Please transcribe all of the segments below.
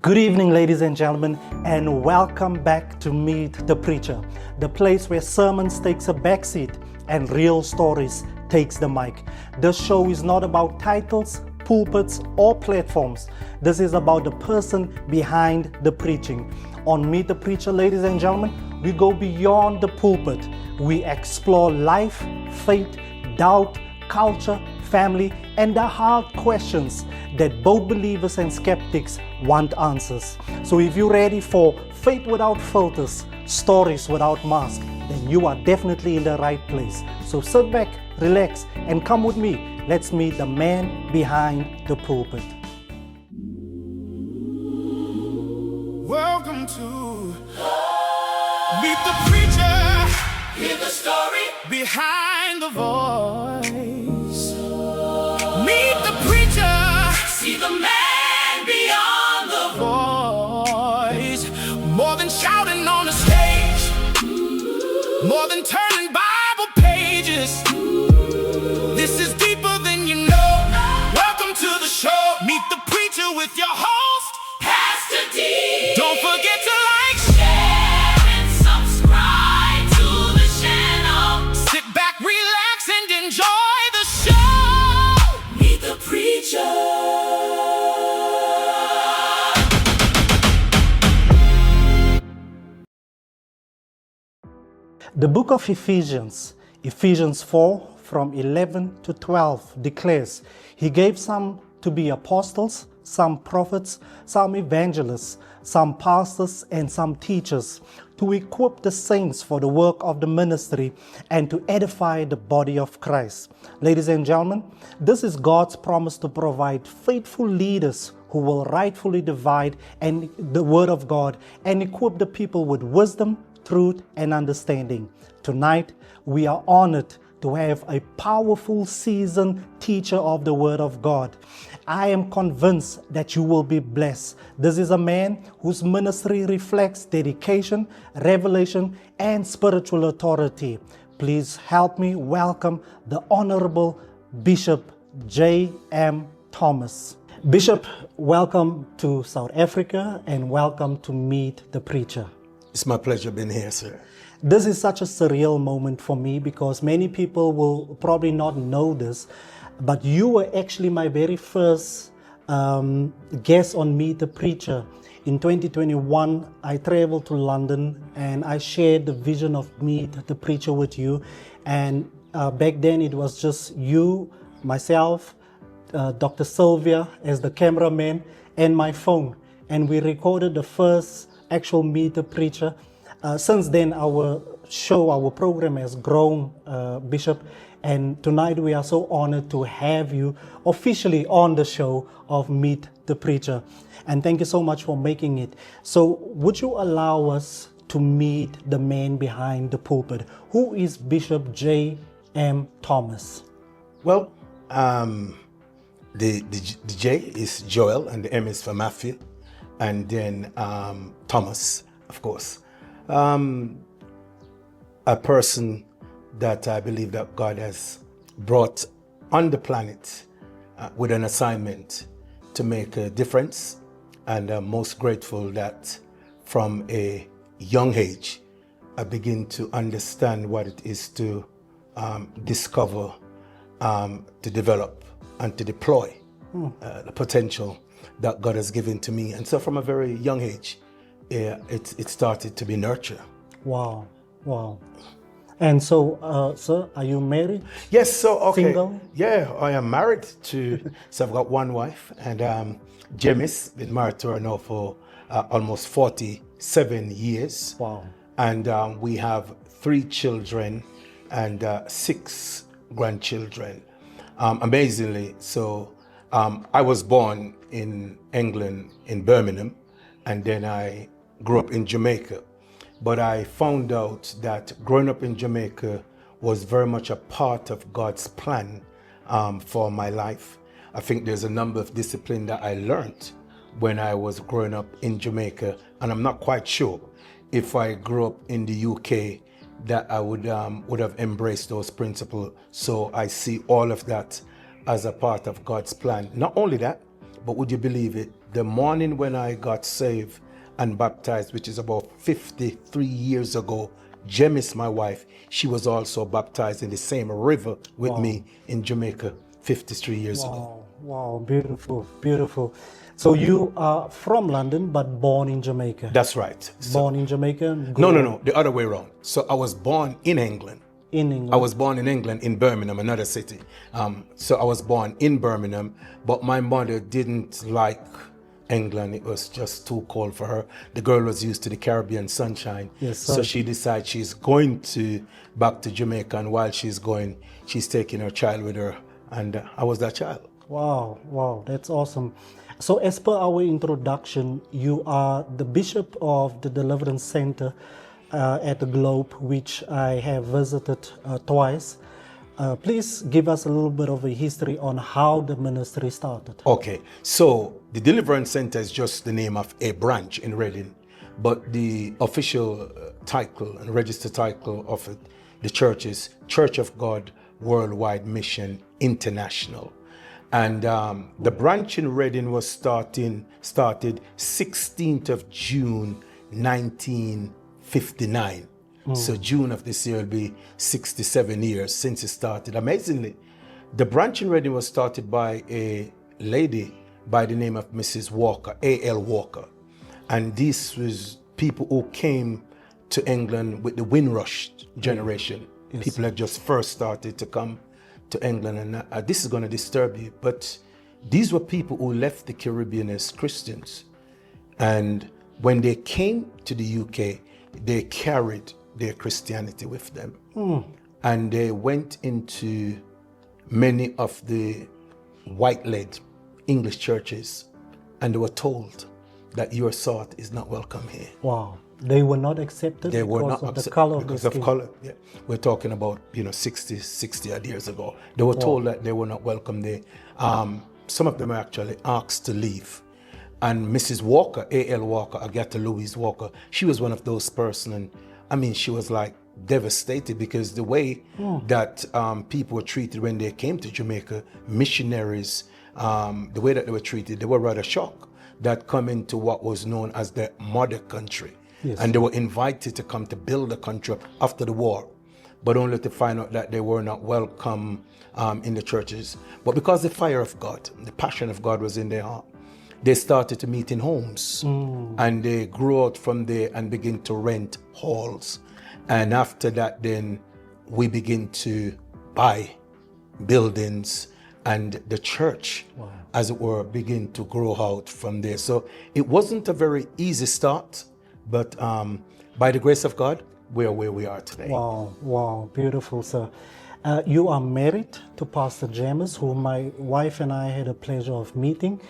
Good evening, ladies and gentlemen, and welcome back to Meet the Preacher, the place where sermons takes a backseat and real stories takes the mic. This show is not about titles, pulpits, or platforms. This is about the person behind the preaching. On Meet the Preacher, ladies and gentlemen, we go beyond the pulpit. We explore life, faith, doubt, culture, family, and the hard questions that both believers and skeptics want answers. So if you're ready for faith without filters, stories without masks, then you are definitely in the right place. So sit back, relax, and come with me. Let's meet the man behind the pulpit. Welcome to Meet the Preacher. Hear the story behind the voice. Meet the preacher. See the man beyond the voice. More than shouting on the stage, more than turning Bible pages. This is deeper than you know. Welcome to the show. Meet the preacher with your host, Pastor D. Don't forget to like, share, and subscribe to the channel. Sit back, relax, and enjoy the show. Meet the preacher. The book of Ephesians 4 from 11 to 12 declares, He gave some to be apostles, some prophets, some evangelists, some pastors, and some teachers, to equip the saints for the work of the ministry and to edify the body of Christ. Ladies and gentlemen, this is God's promise to provide faithful leaders who will rightfully divide the word of God and equip the people with wisdom, truth, and understanding. Tonight, we are honored to have a powerful, seasoned teacher of the Word of God. I am convinced that you will be blessed. This is a man whose ministry reflects dedication, revelation, and spiritual authority. Please help me welcome the Honorable Bishop J.M. Thomas. Bishop, welcome to South Africa and welcome to Meet the Preacher. It's my pleasure being here, sir. This is such a surreal moment for me because many people will probably not know this, but you were actually my very first guest on Meet the Preacher. In 2021, I traveled to London and I shared the vision of Meet the Preacher with you. And back then it was just you, myself, Dr. Sylvia as the cameraman, and my phone. And we recorded the first actual Meet the Preacher. Since then, our program has grown, Bishop, and tonight we are so honored to have you officially on the show of Meet the Preacher. And thank you so much for making it. So would you allow us to meet the man behind the pulpit? Who is Bishop J.M. Thomas? Well, the J is Joel and the M is for Matthew, and then Thomas, of course. A person that I believe that God has brought on the planet with an assignment to make a difference. And I'm most grateful that from a young age, I begin to understand what it is to discover, to develop, and to deploy the potential that God has given to me. And so from a very young age, it started to be nurture. Wow. And so, sir, are you married? Yes, so, okay. Single? Yeah, I am married to, so I've got one wife, and Jemis, been married to her now for almost 47 years. Wow. And we have 3 children and 6 grandchildren. Amazingly, so I was born in England, in Birmingham, and then I grew up in Jamaica. But I found out that growing up in Jamaica was very much a part of God's plan for my life. I think there's a number of disciplines that I learned when I was growing up in Jamaica, and I'm not quite sure if I grew up in the UK that I would have embraced those principles. So I see all of that as a part of God's plan. Not only that, But would you believe it? The morning when I got saved and baptized, which is about 53 years ago, Jemis, my wife, she was also baptized in the same river with me in Jamaica 53 years ago. Wow, beautiful, beautiful. So you are from London, but born in Jamaica. That's right. So, Born in Jamaica? no, the other way around. So I was born in England. In England. I was born in England, in Birmingham, another city. So I was born in Birmingham, but my mother didn't like England. It was just too cold for her. The girl was used to the Caribbean sunshine. Yes, so she decided she's going back to Jamaica, and while she's going, she's taking her child with her, and I was that child. Wow, that's awesome. So as per our introduction, you are the Bishop of the Deliverance Center at the Globe, which I have visited twice. Please give us a little bit of a history on how the ministry started. Okay, so the Deliverance Center is just the name of a branch in Reading, but the official title and registered title of it, the church is Church of God Worldwide Mission International. And the branch in Reading was started 16th of June 1959. So June of this year will be 67 years since it started. Amazingly, the branch in Reading was started by a lady by the name of Mrs. Walker, A.L. Walker. And this was people who came to England with the Windrush generation. Yes. People had just first started to come to England, and this is going to disturb you, but these were people who left the Caribbean as Christians. And when they came to the UK, they carried their Christianity with them. And they went into many of the white-led English churches, and they were told that your sort is not welcome here. Wow. They were not accepted They were because not of the accept- color of because the of skin. color. Yeah. We're talking about 60 odd years ago. They were told that they were not welcome there. Some of them were actually asked to leave. And Mrs. Walker, A.L. Walker, Agatha Louise Walker, she was one of those persons. And I mean, she was like devastated because the way that people were treated when they came to Jamaica, missionaries, the way that they were treated, they were rather shocked that come into what was known as the mother country. Yes. And they were invited to come to build the country up after the war, but only to find out that they were not welcome in the churches. But because the fire of God, the passion of God was in their heart, they started to meet in homes, and they grew out from there and begin to rent halls. And after that, then we begin to buy buildings, and the church, as it were, begin to grow out from there. So it wasn't a very easy start, but by the grace of God, we are where we are today. Wow, beautiful, sir. You are married to Pastor Jemis, who my wife and I had a pleasure of meeting.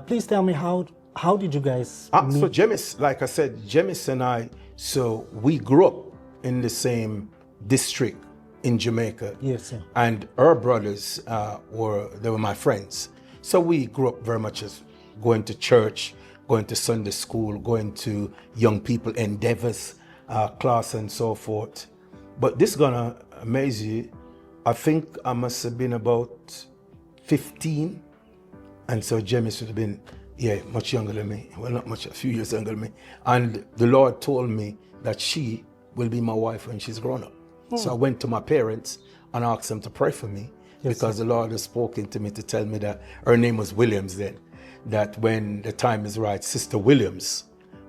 Please tell me, how did you guys meet? So Jemis, like I said, Jemis and I, so we grew up in the same district in Jamaica. Yes, sir. And our brothers they were my friends. So we grew up very much as going to church, going to Sunday school, going to young people endeavors class and so forth. But this is gonna amaze you. I think I must have been about 15. And so Jemis would have been, much younger than me. Well, not much, a few years younger than me. And the Lord told me that she will be my wife when she's grown up. So I went to my parents and asked them to pray for me, because the Lord has spoken to me to tell me that her name was Williams then, that when the time is right, Sister Williams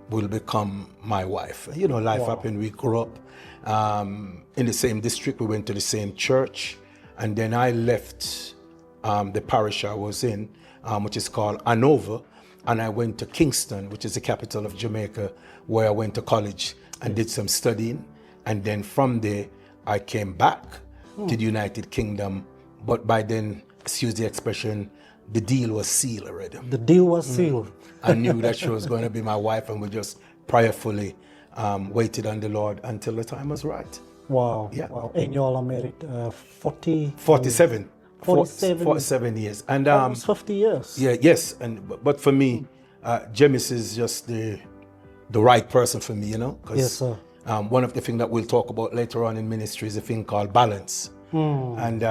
will become my wife. You know, life happened. We grew up in the same district. We went to the same church. And then I left the parish I was in, which is called Hanover, and I went to Kingston, which is the capital of Jamaica, where I went to college and did some studying. And then from there, I came back to the United Kingdom. But by then, excuse the expression, the deal was sealed already. The deal was sealed. I knew that she was going to be my wife, and we just prayerfully waited on the Lord until the time was right. Wow. Yeah. Wow. And you all are married 47. 47. 47 years. And Almost 50 years. yes. But for me, Jemis is just the right person for me, you know? 'Cause, Yes, sir. one of the things that we'll talk about later on in ministry is a thing called balance. And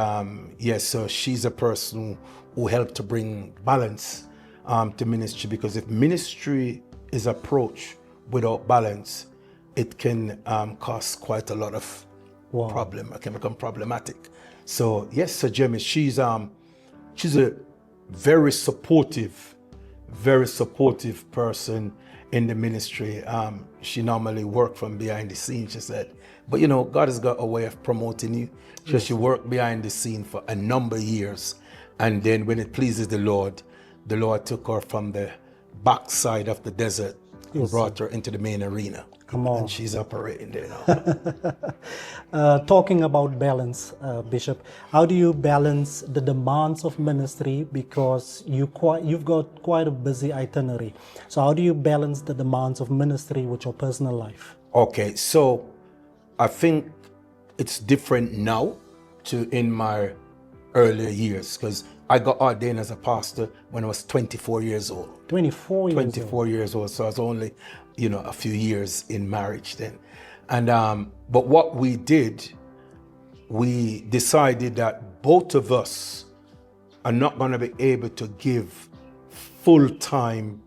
so she's a person who helped to bring balance to ministry, because if ministry is approached without balance, it can cause quite a lot of problem. It can become problematic. So yes, Sir Jemmy, she's a very supportive person in the ministry. She normally worked from behind the scenes, she said. But you know, God has got a way of promoting you. So she worked behind the scene for a number of years. And then when it pleases the Lord took her from the backside of the desert and brought her into the main arena. Come on. And she's operating there now. Talking about balance, Bishop, how do you balance the demands of ministry, because you've got quite a busy itinerary? So how do you balance the demands of ministry with your personal life? Okay, so I think it's different now to in my earlier years, because I got ordained as a pastor when I was 24 years old. 24 years old. So I was only, a few years in marriage then. And but what we did, we decided that both of us are not going to be able to give full-time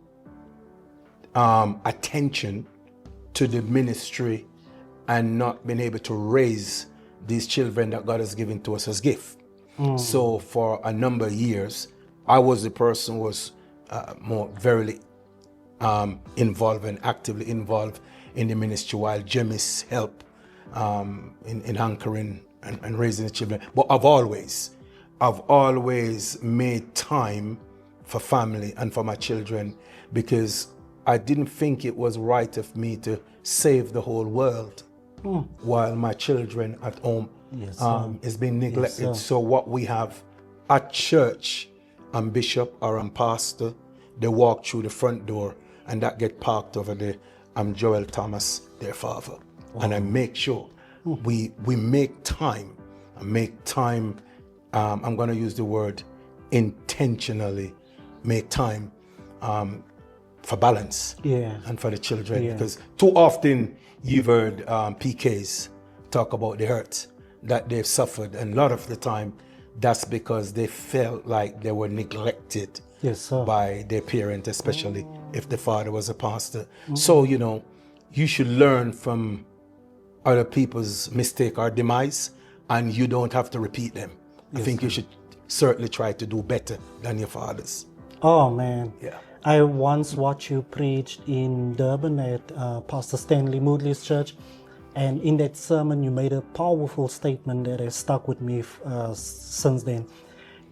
attention to the ministry and not being able to raise these children that God has given to us as gift. So for a number of years, I was the person who was more verily involved and actively involved in the ministry, while Jimmy's helped in anchoring and raising the children. But I've always made time for family and for my children, because I didn't think it was right of me to save the whole world while my children at home is being neglected. Yes, so what we have at church, bishop or pastor, they walk through the front door and that get parked over there. I'm Joel Thomas, their father. And I make sure we make time. I'm going to use the word intentionally, make time for balance and for the children. Because too often you've heard PKs talk about the hurt that they've suffered, and a lot of the time that's because they felt like they were neglected by their parent, especially if the father was a pastor. So you should learn from other people's mistake or demise, and you don't have to repeat them. I think you should certainly try to do better than your fathers. Oh man. Yeah. I once watched you preach in Durban at Pastor Stanley Moodley's church, and in that sermon you made a powerful statement that has stuck with me since then.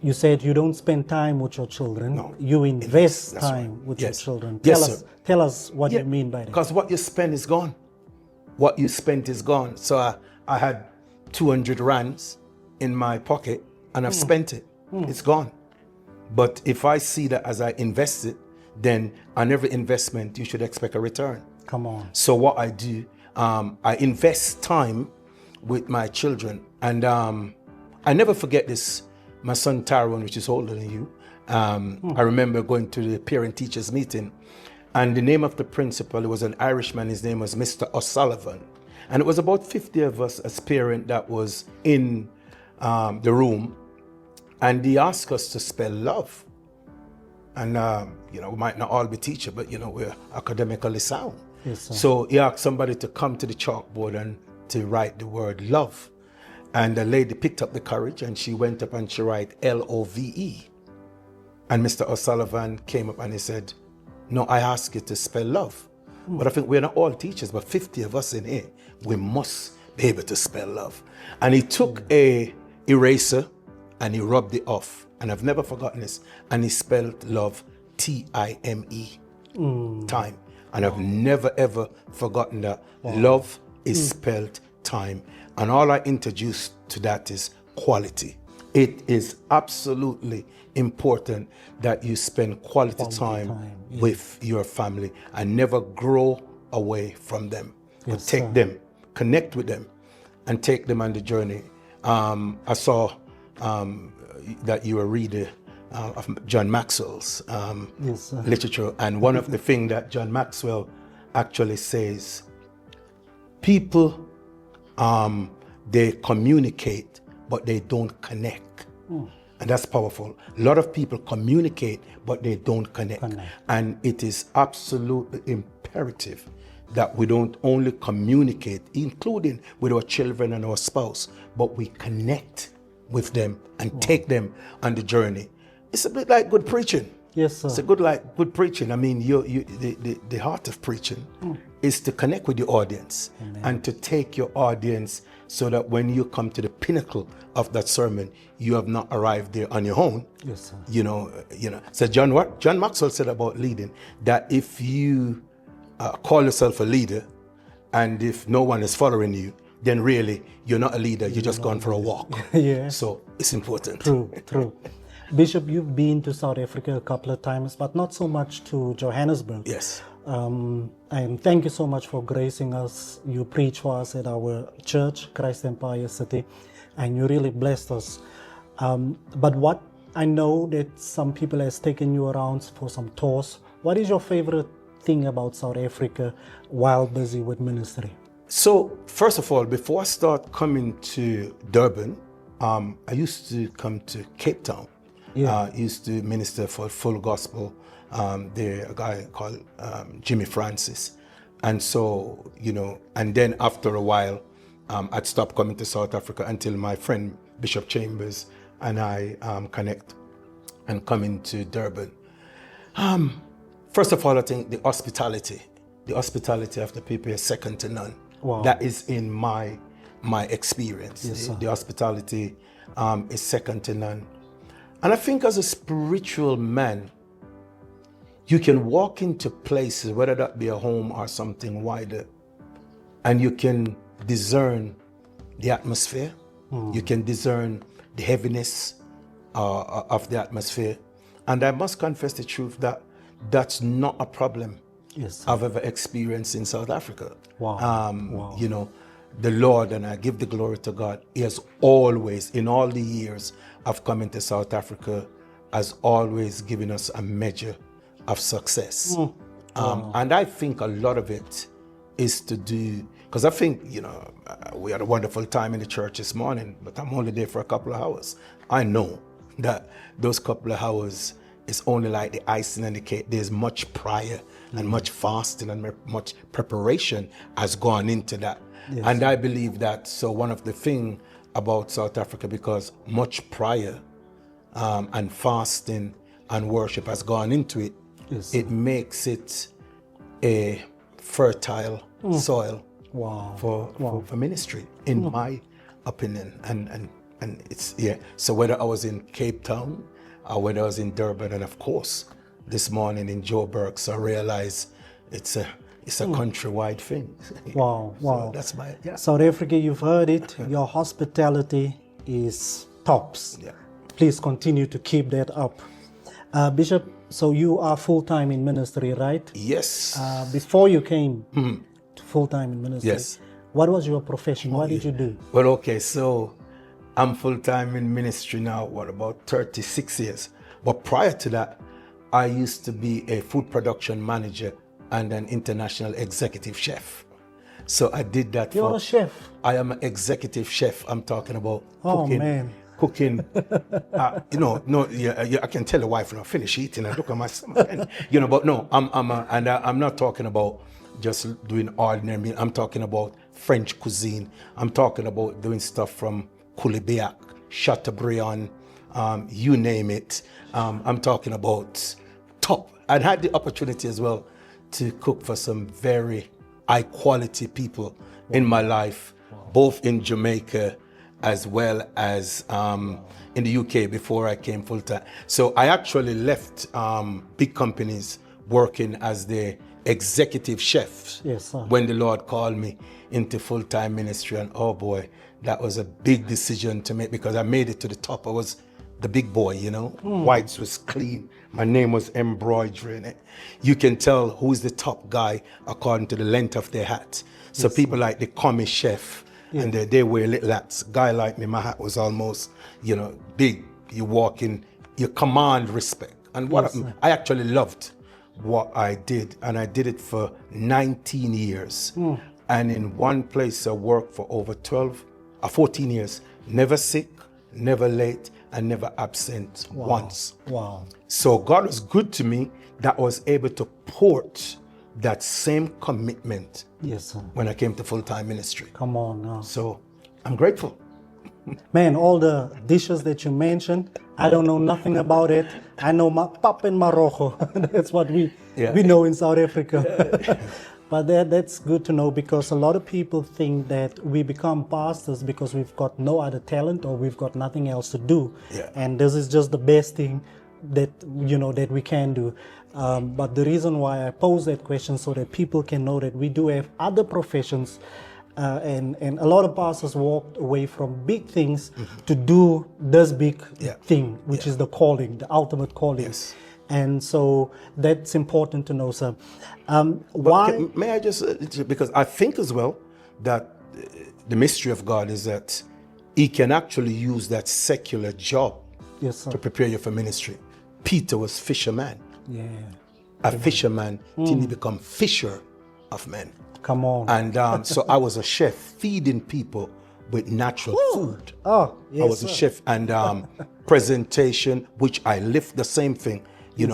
You said you don't spend time with your children, you invest time with your children. Tell us what you mean by that. Because what you spend is gone. What you spent is gone. So I had 200 rands in my pocket and I've spent it. It's gone. But if I see that as I invest it, then on every investment you should expect a return. Come on. So what I do, I invest time with my children. And I never forget this. My son Tyrone, which is older than you, I remember going to the parent-teachers meeting, and the name of the principal, it was an Irishman, his name was Mr. O'Sullivan. And it was about 50 of us as parents that was in the room, and he asked us to spell love. And, we might not all be teachers, but, we're academically sound. Yes, sir. So he asked somebody to come to the chalkboard and to write the word love. And the lady picked up the courage and she went up and she wrote L-O-V-E. And Mr. O'Sullivan came up and he said, no, I ask you to spell love. But I think we're not all teachers, but 50 of us in here, we must be able to spell love. And he took a eraser and he rubbed it off. And I've never forgotten this. And he spelled love T-I-M-E, time. And I've never ever forgotten that. Love is spelled time. And all I introduced to that is quality. It is absolutely important that you spend quality time with your family and never grow away from them. But take them, connect with them, and take them on the journey. I saw that you were reading of John Maxwell's literature, and one of the things that John Maxwell actually says, people they communicate, but they don't connect. And that's powerful. A lot of people communicate, but they don't connect. And it is absolutely imperative that we don't only communicate, including with our children and our spouse, but we connect with them and take them on the journey. It's a bit like good preaching. Yes, sir. It's a good preaching. I mean, the heart of preaching is to connect with your audience. Amen. And to take your audience so that when you come to the pinnacle of that sermon, you have not arrived there on your own. Yes, sir. You know. So John Maxwell said about leading that if you call yourself a leader, and if no one is following you, then really you're not a leader. You're just gone for a walk. Yeah. So it's important. True. Bishop, you've been to South Africa a couple of times, but not so much to Johannesburg. Yes. And thank you so much for gracing us. You preach for us at our church, Christ Empire City, and you really blessed us. But what I know that some people has taken you around for some tours. What is your favorite thing about South Africa while busy with ministry? So first of all, before I start coming to Durban, I used to come to Cape Town. I used to minister for Full Gospel. There, a guy called Jimmy Francis. And so, and then after a while, I'd stop coming to South Africa until my friend Bishop Chambers and I connect and come into Durban. First of all, I think the hospitality of the people is second to none. Wow. That is in my experience. Yes, the hospitality is second to none. And I think as a spiritual man, you can walk into places, whether that be a home or something wider, and you can discern the atmosphere. You can discern the heaviness of the atmosphere. And I must confess the truth that that's not a problem I've ever experienced in South Africa. Wow. The Lord, and I give the glory to God, He has always, in all the years of coming to South Africa, has always given us a measure of success. And I think a lot of it is to do, because I think, we had a wonderful time in the church this morning, but I'm only there for a couple of hours. I know that those couple of hours is only like the icing on the cake. There's much prior and much fasting and much preparation has gone into that. Yes. And I believe that, so one of the things about South Africa, because much prior and fasting and worship has gone into it, it makes it a fertile soil for ministry, in my opinion. And it's, so whether I was in Cape Town or whether I was in Durban, and of course, this morning in Joburg, so I realized it's a countrywide thing. Wow. So that's my, South Africa, you've heard it. Your hospitality is tops. Yeah. Please continue to keep that up. Bishop, so you are full-time in ministry, right? Yes. Before you came to full-time in ministry, Yes. What was your profession? What did you do? Well, okay, so I'm full-time in ministry now, about 36 years. But prior to that, I used to be a food production manager and an international executive chef. So I did that. You're a chef? I am an executive chef. I'm talking about cooking. I can tell the wife, finish eating and look at my stomach. But no, I'm not talking about just doing ordinary meal. I'm talking about French cuisine. I'm talking about doing stuff from Coulibiac, Chateaubriand, you name it. I'm talking about top. I had the opportunity as well to cook for some very high quality people in my life, both in Jamaica as well as in the UK before I came full time. So I actually left big companies working as the executive chef when the Lord called me into full-time ministry. And oh boy, that was a big decision to make, because I made it to the top. I was the big boy, Whites was clean. My name was embroidered in it. You can tell who's the top guy according to the length of their hat. So people like the commie chef, and they wear little hats. Guy like me, my hat was almost, big. You walk in, you command respect. And I actually loved what I did, and I did it for 19 years. And in one place I worked for over 14 years, never sick, never late, and never absent once. Wow. So God was good to me that I was able to port that same commitment Yes, sir. when I came to full-time ministry. Come on now. So I'm grateful. Man, all the dishes that you mentioned, I don't know nothing about it. I know pap and marrojo. That's what we know in South Africa. But that's good to know, because a lot of people think that we become pastors because we've got no other talent or we've got nothing else to do. Yeah. And this is just the best thing that, that we can do. But the reason why I pose that question, so that people can know that we do have other professions, and a lot of pastors walked away from big things to do this big thing, which is the calling, the ultimate calling. Yes. And so that's important to know, sir. Why? May I just, because I think as well that the mystery of God is that He can actually use that secular job Yes, sir. to prepare you for ministry. Peter was fisherman. Yeah. A fisherman till he become fisher of men. Come on. And so I was a chef feeding people with natural food. Oh, yes, I was a sir. chef, and presentation, which I lift the same thing.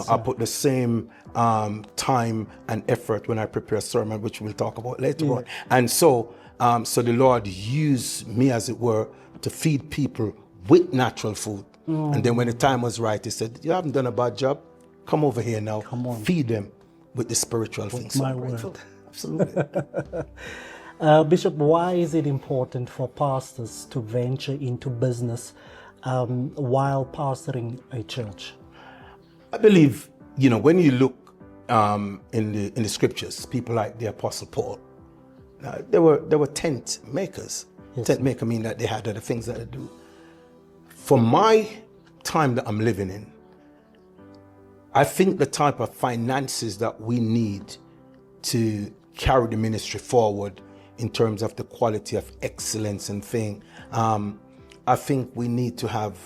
I put the same time and effort when I prepare a sermon, which we'll talk about later on. And so the Lord used me, as it were, to feed people with natural food. And then when the time was right, He said, "You haven't done a bad job. Come over here now. Come on. Feed them with the spiritual things." So my I'm grateful. word. Absolutely. Bishop, why is it important for pastors to venture into business while pastoring a church? I believe, when you look in the scriptures, people like the Apostle Paul, they were tent makers. Yes. Tent maker mean that they had other things that they do. For my time that I'm living in, I think the type of finances that we need to carry the ministry forward in terms of the quality of excellence and thing, I think we need to have,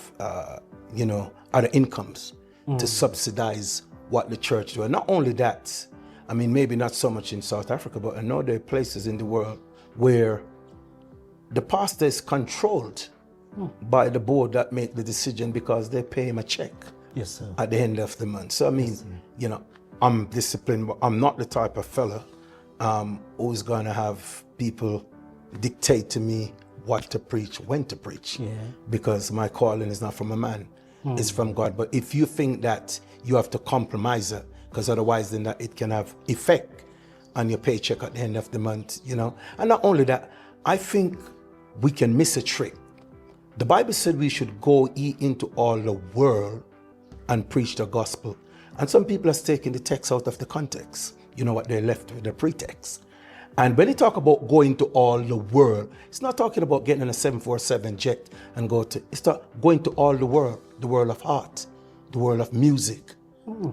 other incomes to subsidize what the church do. And not only that, I mean, maybe not so much in South Africa, but I know there are places in the world where the pastor is controlled by the board that make the decision because they pay him a check Yes, sir. at the end of the month. So I mean, I'm disciplined, but I'm not the type of fella who's gonna have people dictate to me what to preach, when to preach, because my calling is not from a man, it's from God. But if you think that you have to compromise it, because otherwise then that it can have effect on your paycheck at the end of the month, And not only that, I think we can miss a trick. The Bible said we should go ye into all the world and preach the gospel. And some people are taking the text out of the context. You know what, they're left with the pretext. And when you talk about going to all the world, it's not talking about getting in a 747 jet and going to all the world of art, the world of music,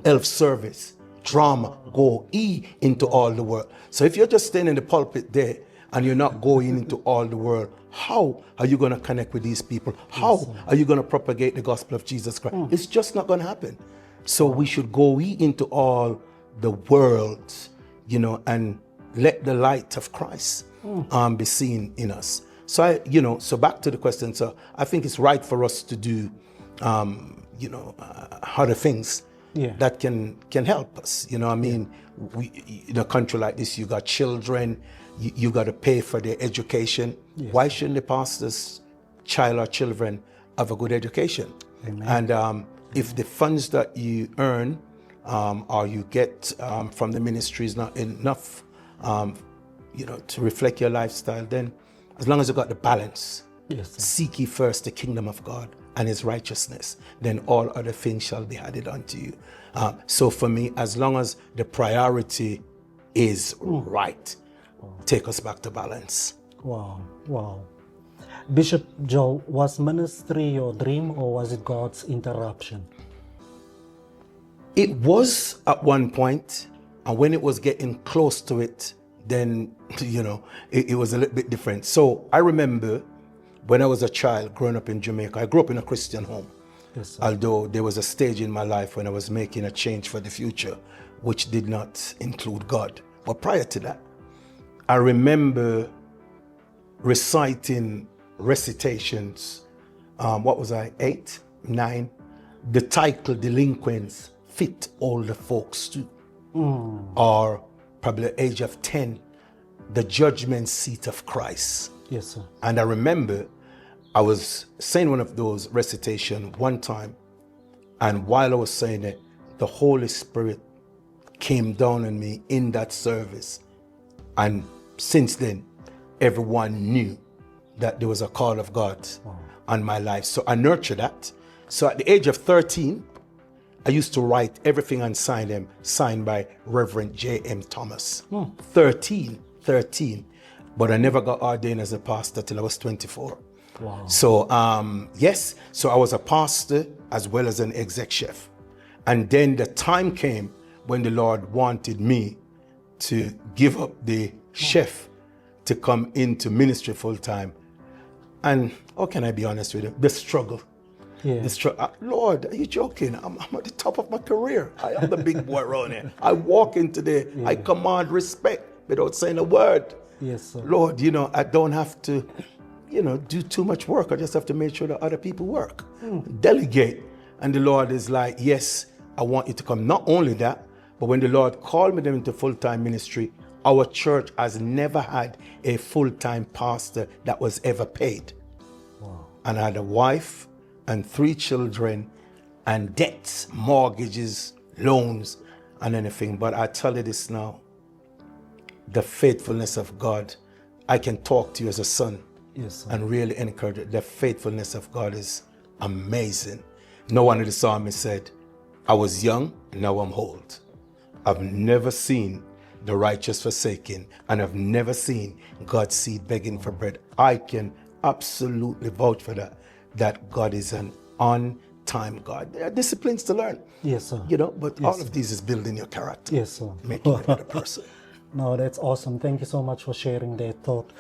elf service, drama. Go ye into all the world. So if you're just staying in the pulpit there and you're not going into all the world, how are you going to connect with these people? How are you going to propagate the gospel of Jesus Christ? It's just not going to happen. So we should go ye into all the world, and let the light of Christ be seen in us. So so back to the question. So I think it's right for us to do, other things that can help us. I mean, we, in a country like this, you got children, you got to pay for their education. Yes. Why shouldn't the pastor's child or children have a good education? Amen. And if the funds that you earn or you get from the ministry is not enough, to reflect your lifestyle, then as long as you got the balance, Yes, sir. seek ye first the kingdom of God and His righteousness, then all other things shall be added unto you. So for me, as long as the priority is right, take us back to balance. Wow. Bishop Joel, was ministry your dream or was it God's interruption? It was at one point, and when it was getting close to it, then, it was a little bit different. So I remember when I was a child growing up in Jamaica, I grew up in a Christian home. Yes, sir. Although there was a stage in my life when I was making a change for the future, which did not include God. But prior to that, I remember reciting recitations. What was I, 8? 9, the title delinquents fit older folks too. Or probably the age of 10, the judgment seat of Christ. Yes, sir. And I remember I was saying one of those recitation one time, and while I was saying it, the Holy Spirit came down on me in that service. And since then, everyone knew that there was a call of God on my life. So I nurtured that. So at the age of 13, I used to write everything and sign them, signed by Reverend J.M. Thomas. 13. But I never got ordained as a pastor till I was 24. Wow. So, yes, so I was a pastor as well as an exec chef. And then the time came when the Lord wanted me to give up the chef to come into ministry full time. And how can I be honest with you? The struggle. Yeah. Lord, are you joking? I'm at the top of my career. I am the big boy around here. I walk into there, I command respect without saying a word. Yes, sir. Lord, I don't have to, do too much work. I just have to make sure that other people work. Delegate. And the Lord is like, yes, I want you to come. Not only that, but when the Lord called me into full-time ministry, our church has never had a full-time pastor that was ever paid. Wow. And I had a wife and 3 children and debts, mortgages, loans, and anything. But I tell you this now, the faithfulness of God, I can talk to you as a son. Yes, sir. And really encourage it. The faithfulness of God is amazing. No one of the psalmists said, I was young, now I'm old. I've never seen the righteous forsaken, and I've never seen God's seed begging for bread. I can absolutely vouch for that God is an on-time God. There are disciplines to learn. Yes, sir. But all of these is building your character. Yes, sir. Making you a better person. No, that's awesome. Thank you so much for sharing that thought.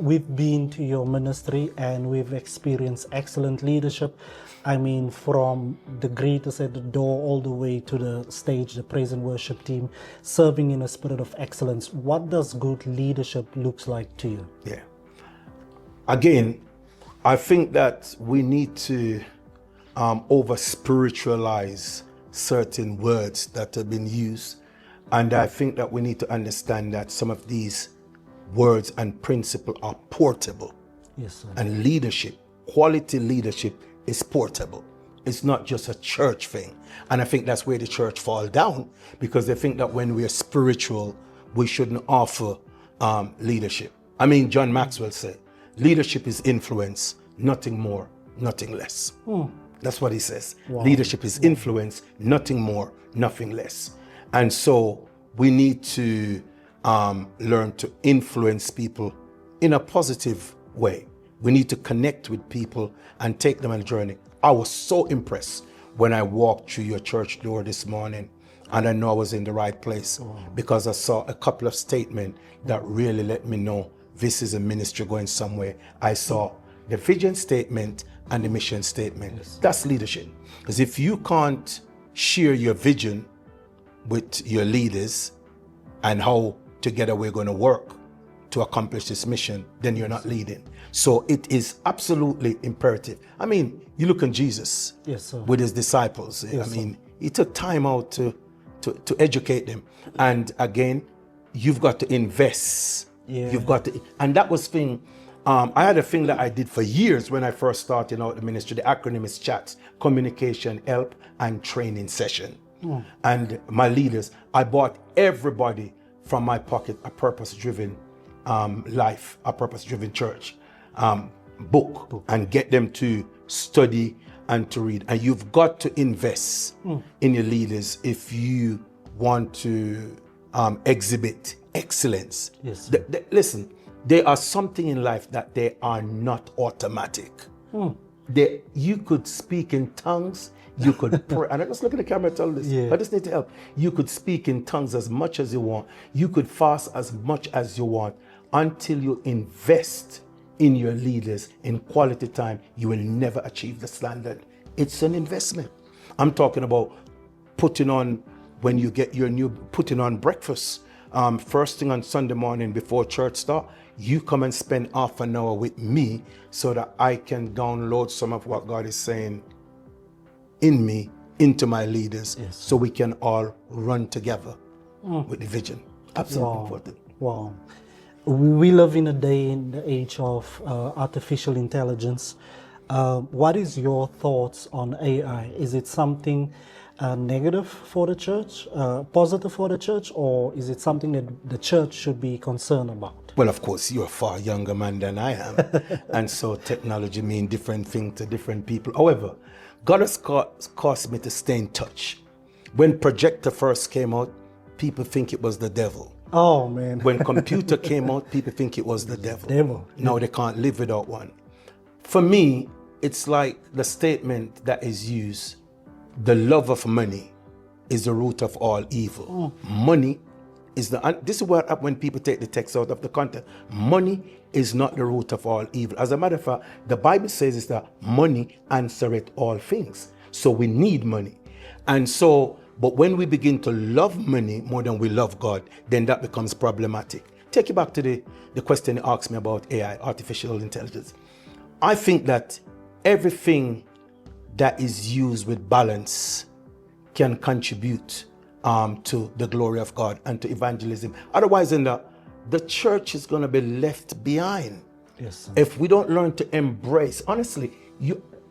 We've been to your ministry and we've experienced excellent leadership. I mean, from the greeters at the door all the way to the stage, the praise and worship team, serving in a spirit of excellence. What does good leadership looks like to you? Yeah. Again, I think that we need to over spiritualize certain words that have been used. And I think that we need to understand that some of these words and principles are portable. Yes, sir. And leadership, quality leadership is portable. It's not just a church thing. And I think that's where the church fall down, because they think that when we're spiritual, we shouldn't offer leadership. I mean, John Maxwell said, leadership is influence, nothing more, nothing less. That's what he says. Wow. Leadership is influence, nothing more, nothing less. And so we need to learn to influence people in a positive way. We need to connect with people and take them on a journey. I was so impressed when I walked through your church door this morning, and I know I was in the right place because I saw a couple of statements that really let me know this is a ministry going somewhere. I saw the vision statement and the mission statement. Yes. That's leadership. Because if you can't share your vision with your leaders and how together we're going to work to accomplish this mission, then you're not leading. So it is absolutely imperative. I mean, you look at Jesus. Yes, sir. With his disciples. Yes, I mean, he took time out to educate them. And again, you've got to invest. Yeah. You've got to, and that was thing. I had a thing that I did for years when I first started out the ministry. The acronym is CHATS, Communication, Help, and Training Session. And my leaders, I bought everybody from my pocket a purpose-driven life, a purpose-driven church book, and get them to study and to read. And you've got to invest in your leaders if you want to exhibit excellence. Yes. Listen, there are something in life that they are not automatic. You could speak in tongues, you could pray, and I just look at the camera and tell this, I just need to help. You could speak in tongues as much as you want. You could fast as much as you want. Until you invest in your leaders in quality time, you will never achieve the standard. It's an investment. I'm talking about putting on, when you get your new, putting on breakfast first thing on Sunday morning before church start, you come and spend half an hour with me so that I can download some of what God is saying in me into my leaders, so we can all run together with the vision. Absolutely important. Wow. We live in a day in the age of artificial intelligence. What is your thoughts on AI? Is it something negative for the church, positive for the church, or is it something that the church should be concerned about? Well, of course, you're a far younger man than I am. And so technology means different things to different people. However, God has caused me to stay in touch. When projector first came out, people think it was the devil. Oh, man. When computer came out, people think it was the devil. No, they can't live without one. For me, it's like the statement that is used, the love of money is the root of all evil. Money is this is what happens when people take the text out of the context. Money is not the root of all evil. As a matter of fact, the Bible says is that money answereth all things. So we need money. And so, but when we begin to love money more than we love God, then that becomes problematic. Take you back to the question you asked me about AI, artificial intelligence. I think that everything that is used with balance can contribute to the glory of God and to evangelism. Otherwise, the church is going to be left behind. Yes. If we don't learn to embrace, honestly,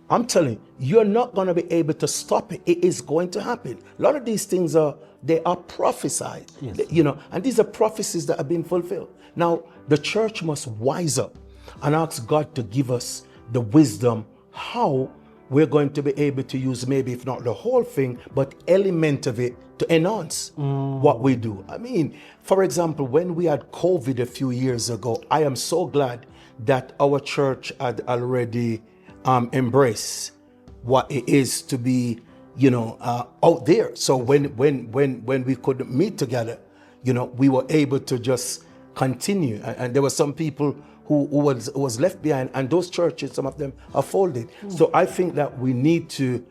I'm telling you, you're not going to be able to stop it. It is going to happen. A lot of these things are prophesied, and these are prophecies that have been fulfilled. Now, the church must wise up and ask God to give us the wisdom how we're going to be able to use, maybe if not the whole thing, but element of it to enhance what we do. I mean, for example, when we had COVID a few years ago, I am so glad that our church had already embraced what it is to be, out there. So when we couldn't meet together, we were able to just continue. And there were some people who was left behind, and those churches, some of them are folded. So I think that we need to,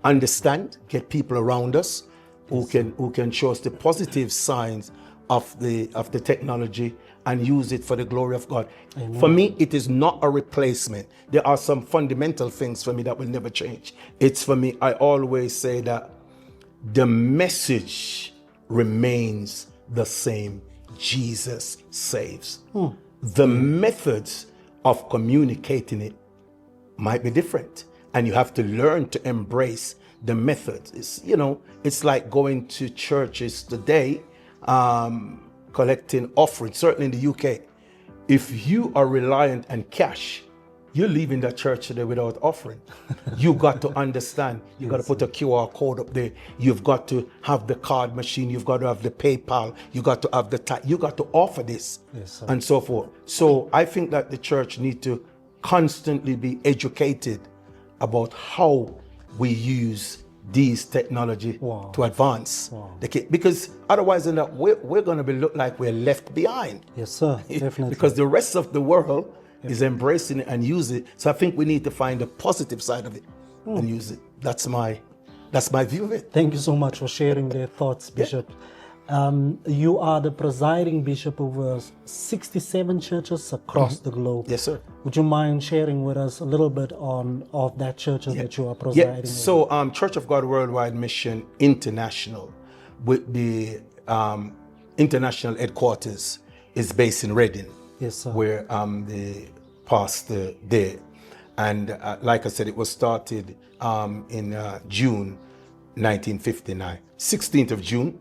understand, get people around us who can show us the positive signs of the technology and use it for the glory of God. Amen. For me, it is not a replacement. There are some fundamental things for me that will never change. It's for me, I always say that the message remains the same. Jesus saves. The methods of communicating it might be different, and you have to learn to embrace the methods. It's like going to churches today, collecting offerings. Certainly in the UK, if you are reliant on cash, you're leaving the church today without offering. You got to understand. You got to put a QR code up there. You've got to have the card machine. You've got to have the PayPal. You got to have the you got to offer this, and so forth. So I think that the church need to constantly be educated about how we use these technology to advance. Because otherwise, we're going to look like we're left behind. Yes, sir. Definitely. Because the rest of the world is embracing it and use it. So I think we need to find the positive side of it and use it. That's my view of it. Thank you so much for sharing their thoughts, Bishop. You are the presiding bishop over 67 churches across the globe. Yes, sir. Would you mind sharing with us a little bit of that churches that you are presiding over? So Church of God Worldwide Mission International, with the international headquarters, is based in Reading. Yes, sir. Where the pastor there. And like I said, it was started in June 1959, 16th of June.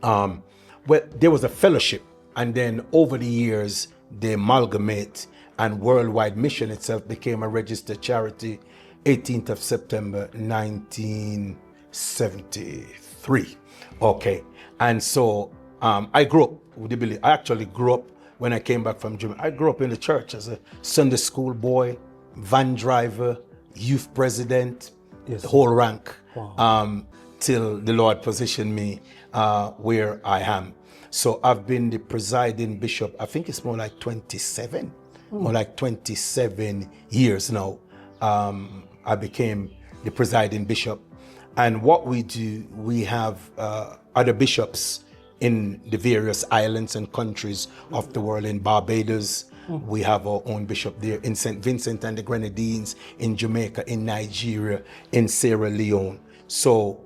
There was a fellowship, and then over the years, they amalgamate, and Worldwide Mission itself became a registered charity 18th of September 1973. Okay. And so I grew up, would you believe? I actually grew up when I came back from Germany. I grew up in the church as a Sunday school boy, van driver, youth president, the whole rank, till the Lord positioned me where I am. So I've been the presiding bishop, I think it's more like 27 years now. I became the presiding bishop. And what we do, we have other bishops in the various islands and countries of the world. In Barbados, we have our own bishop there. In St. Vincent and the Grenadines, in Jamaica, in Nigeria, in Sierra Leone. So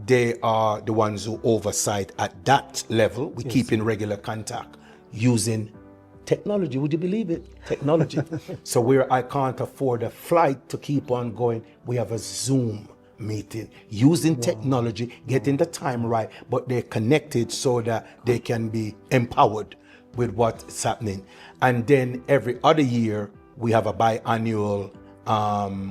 they are the ones who oversight at that level. We keep in regular contact using technology. Would you believe it? Technology. So where I can't afford a flight to keep on going, we have a Zoom meeting using technology, getting the time right, but they're connected so that they can be empowered with what's happening. And then every other year, we have a biannual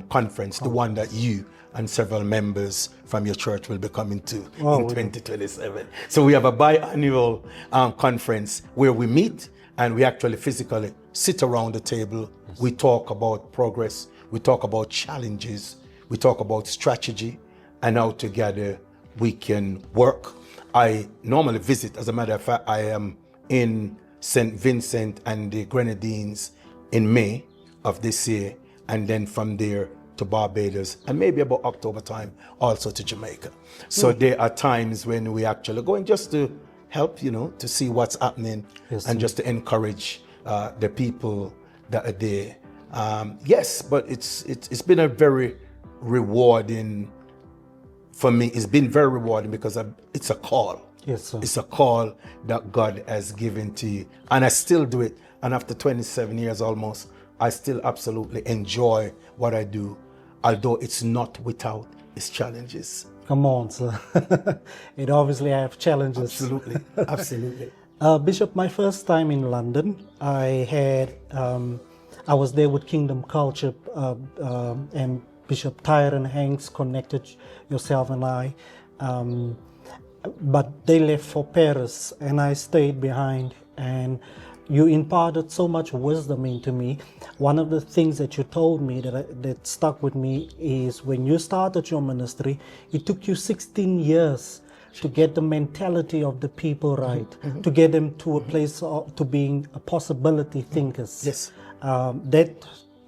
conference, the one that you and several members from your church will be coming to in 2027. So we have a biannual conference where we meet and we actually physically sit around the table. We talk about progress, we talk about challenges, we talk about strategy, and how together we can work. I normally visit, as a matter of fact, I am in St. Vincent and the Grenadines in May of this year, and then from there to Barbados, and maybe about October time also to Jamaica. So there are times when we actually go in just to help, to see what's happening, and just to encourage the people that are there. Yes, but it's been a very rewarding for me. It's been very rewarding because it's a call. Yes, sir. It's a call that God has given to you, and I still do it. And after 27 years almost, I still absolutely enjoy what I do, although it's not without its challenges. Come on, sir. It obviously have challenges. Absolutely, absolutely. Bishop, my first time in London, I was there with Kingdom Culture, and Bishop Tyron Hanks connected yourself and I, but they left for Paris and I stayed behind, and you imparted so much wisdom into me. One of the things that you told me that stuck with me is when you started your ministry, it took you 16 years to get the mentality of the people right, to get them to a place to being a possibility thinkers. Yes. That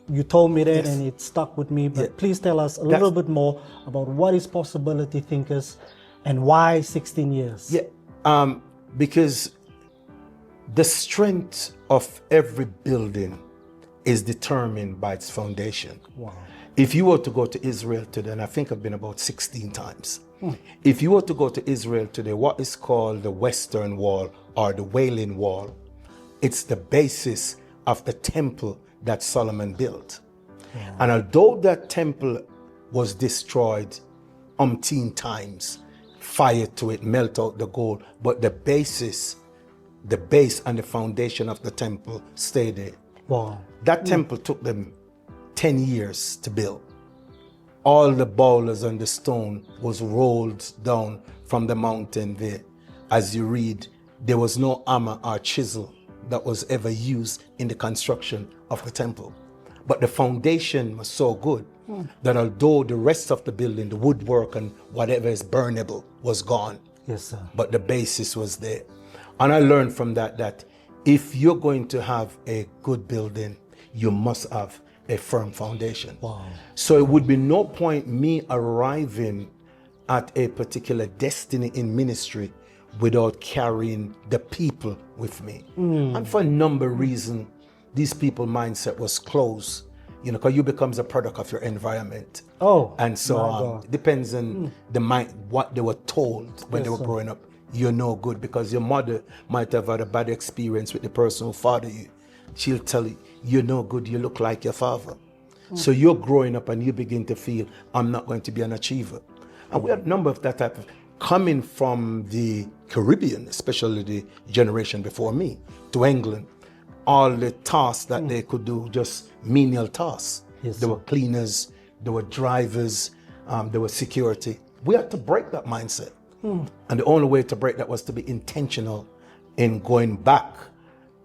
you told me that, and it stuck with me. But please tell us a little bit more about what is possibility thinkers and why 16 years. Yeah, because the strength of every building is determined by its foundation. Wow. If you were to go to Israel today, and I think I've been about 16 times. If you were to go to Israel today, what is called the Western Wall or the Wailing Wall, it's the basis of the temple that Solomon built. And although that temple was destroyed umpteen times, fire to it, melt out the gold, but the base and the foundation of the temple stayed there. Wow. That temple took them 10 years to build. All the boulders and the stone was rolled down from the mountain there. As you read, there was no hammer or chisel that was ever used in the construction of the temple. But the foundation was so good that although the rest of the building, the woodwork and whatever is burnable was gone, Yes, sir. but the basis was there. And I learned from that if you're going to have a good building, you must have a firm foundation. Wow. So it would be no point me arriving at a particular destiny in ministry without carrying the people with me. And for a number of reasons, these people's mindset was closed, because you becomes a product of your environment. Oh, And so it depends on the mind, what they were told when they were growing up. You're no good because your mother might have had a bad experience with the person who fathered you. She'll tell you, you're no good, you look like your father. So you're growing up and you begin to feel, I'm not going to be an achiever. And we had a number of that type of, coming from the Caribbean, especially the generation before me, to England, all the tasks that they could do, just menial tasks. Yes, There were cleaners, there were drivers, there was security. We had to break that mindset. And the only way to break that was to be intentional in going back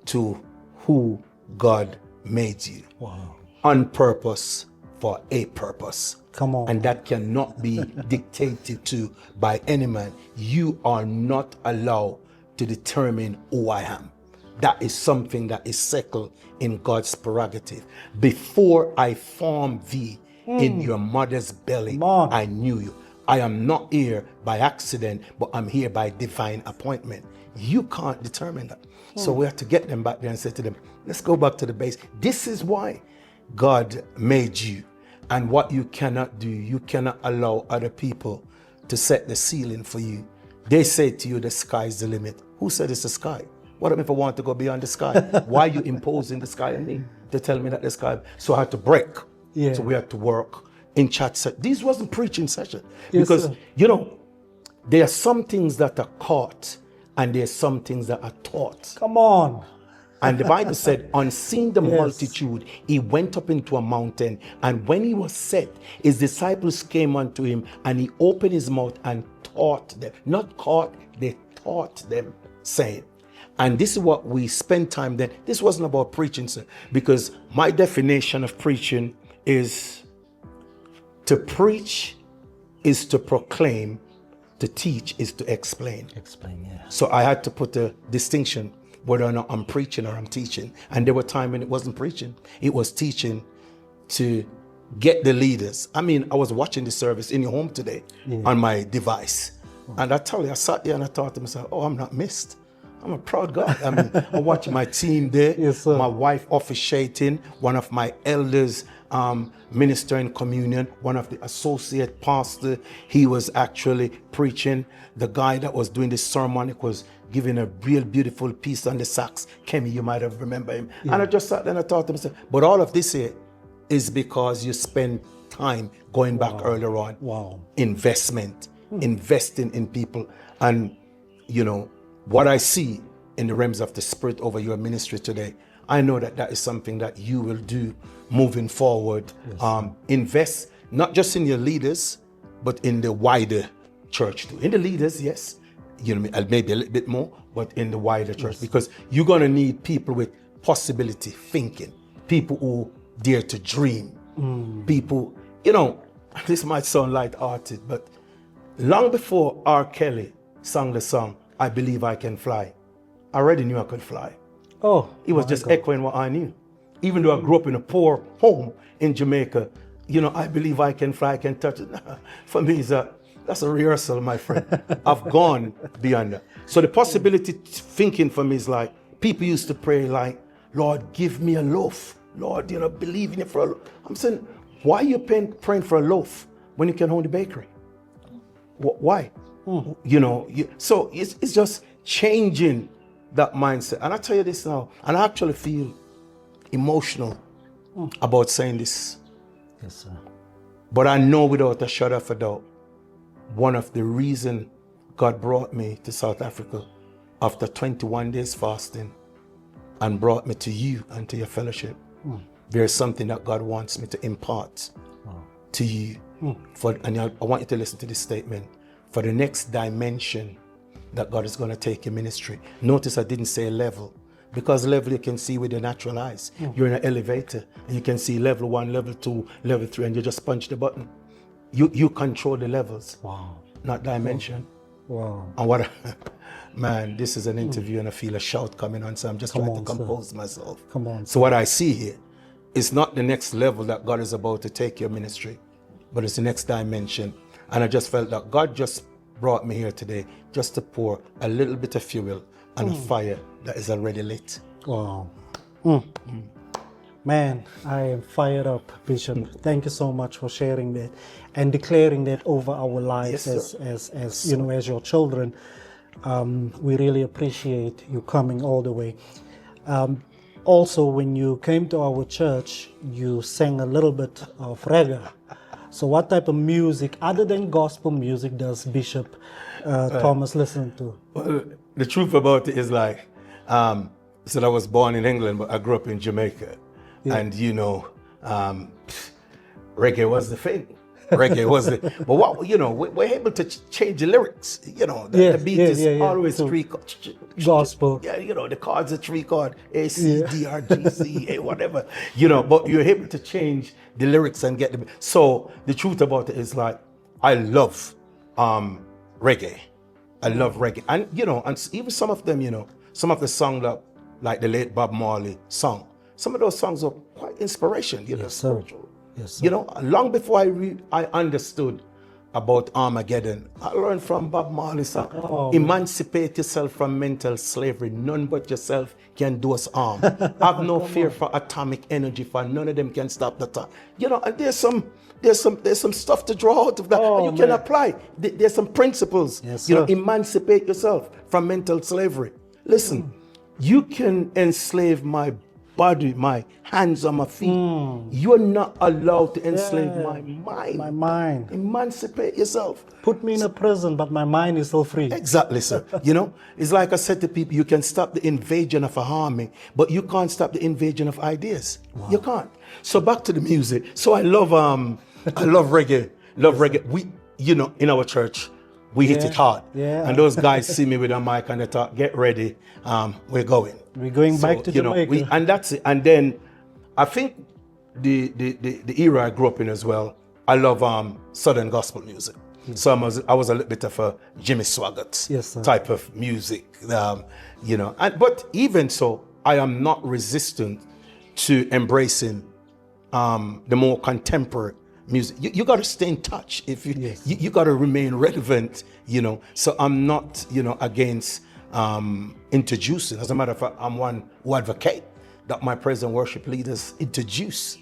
to who God made you. Wow. On purpose for a purpose. Come on. And that cannot be dictated to by any man. You are not allowed to determine who I am. That is something that is settled in God's prerogative. Before I formed thee in your mother's belly, I knew you. I am not here by accident, but I'm here by divine appointment. You can't determine that. So we have to get them back there and say to them, let's go back to the base. This is why God made you. And what you cannot do, you cannot allow other people to set the ceiling for you. They say to you, the sky is the limit. Who said it's the sky? What if I want to go beyond the sky? Why are you imposing the sky on me to tell me that the sky? So I had to break. Yeah. So we had to work in chat set. This wasn't preaching session. Yes, Because, sir. you know, there are some things that are caught and there are some things that are taught. Come on. And the Bible said, on seeing the Yes. multitude, he went up into a mountain. And when he was set, his disciples came unto him and he opened his mouth and taught them. Not caught, they taught them, saying. And this is what we spend time then. This wasn't about preaching, sir, because my definition of preaching is to preach is to proclaim, to teach is to explain. Explain, yeah. So I had to put a distinction whether or not I'm preaching or I'm teaching. And there were times when it wasn't preaching. It was teaching to get the leaders. I mean, I was watching the service in your home today on my device. And I tell you, I sat there and I thought to myself, oh, I'm not missed. I'm a proud God. I mean, I watch my team there, Yes, sir. my wife officiating, one of my elders ministering communion, one of the associate pastor, he was actually preaching. The guy that was doing the sermon was giving a real beautiful piece on the sax. Kemi, you might have remember him. And I just sat there and I thought to myself, but all of this here is because you spend time going back earlier on. Wow. Investment, investing in people. And, you know, what I see in the realms of the spirit over your ministry today, I know that that is something that you will do moving forward. Invest not just in your leaders, but in the wider church too. In the leaders, yes, you know, maybe a little bit more, but in the wider church, because you're going to need people with possibility thinking, people who dare to dream, people, you know, this might sound light-hearted, but long before R. Kelly sang the song, I Believe I Can Fly, I already knew I could fly. Oh, It was just echoing what I knew. Even though I grew up in a poor home in Jamaica, you know, I believe I can fly, I can touch it. For me, that's a rehearsal, my friend. I've gone beyond that. So the possibility thinking for me is like, people used to pray like, Lord, give me a loaf. Lord, you know, believe in it for a loaf. I'm saying, why are you praying for a loaf when you can own the bakery? Why? You know, so it's just changing that mindset. And I tell you this now, and I actually feel emotional about saying this. Yes, sir. But I know without a shadow of a doubt, one of the reasons God brought me to South Africa after 21 days fasting and brought me to you and to your fellowship, there's something that God wants me to impart to you. And I want you to listen to this statement. For the next dimension that God is going to take your ministry. Notice I didn't say level, because level you can see with your natural eyes. You're in an elevator and you can see level 1, level 2, level 3, and you just punch the button. You control the levels, Wow. not dimension. Wow. And what, man, this is an interview and I feel a shout coming on, so I'm just trying to on, sir. compose myself. Come on, So what I see here is not the next level that God is about to take your ministry, but it's the next dimension. And I just felt that God just brought me here today just to pour a little bit of fuel on a fire that is already lit. Wow. Man, I am fired up, Bishop. Thank you so much for sharing that and declaring that over our lives Yes, as you know, as your children. We really appreciate you coming all the way. Also, when you came to our church, you sang a little bit of reggae. So what type of music, other than gospel music, does Bishop Thomas listen to? Well, the truth about it is like, so I was born in England, but I grew up in Jamaica. Yeah. And you know, reggae was the thing. Reggae was the, but what, you know, we're able to change the lyrics. You know, the beat is always So, three gospel. Yeah, you know, the chords are 3 chord, A, C, D, R, G, C, A, whatever. You know, but you're able to change the lyrics and get them. So the truth about it is like, I love reggae. I love reggae. And, you know, and even some of them, you know, some of the songs that, like the late Bob Marley song, some of those songs are quite inspiration, you know, Yes, sir. spiritual. Yes, sir. You know, long before I understood about Armageddon. I learned from Bob Marley, sir. Emancipate yourself from mental slavery. None but yourself can do us harm. Have no fear for atomic energy, for none of them can stop the time. You know, and there's some stuff to draw out of that. And you can apply. There's some principles. Yes, you know, sir. emancipate yourself from mental slavery. Listen, you can enslave my body, my hands or my feet. You're not allowed to enslave my mind. My mind. Emancipate yourself. Put me in a prison, but my mind is still free. Exactly, sir. You know, it's like I said to people, you can stop the invasion of a army, but you can't stop the invasion of ideas. You can't. So back to the music. So I love reggae. Love reggae. We, you know, in our church, we hit it hard. Yeah. And those guys see me with a mic and they talk, get ready. We're going. We're going back to Jamaica. And that's it. And then I think the era I grew up in as well, I love Southern gospel music. So I was a little bit of a Jimmy Swaggart Yes, sir. type of music, you know. But even so, I am not resistant to embracing the more contemporary music. You got to stay in touch. If you got to remain relevant, you know. So I'm not, you know, against introducing. As a matter of fact, I'm one who advocate that my praise and worship leaders introduce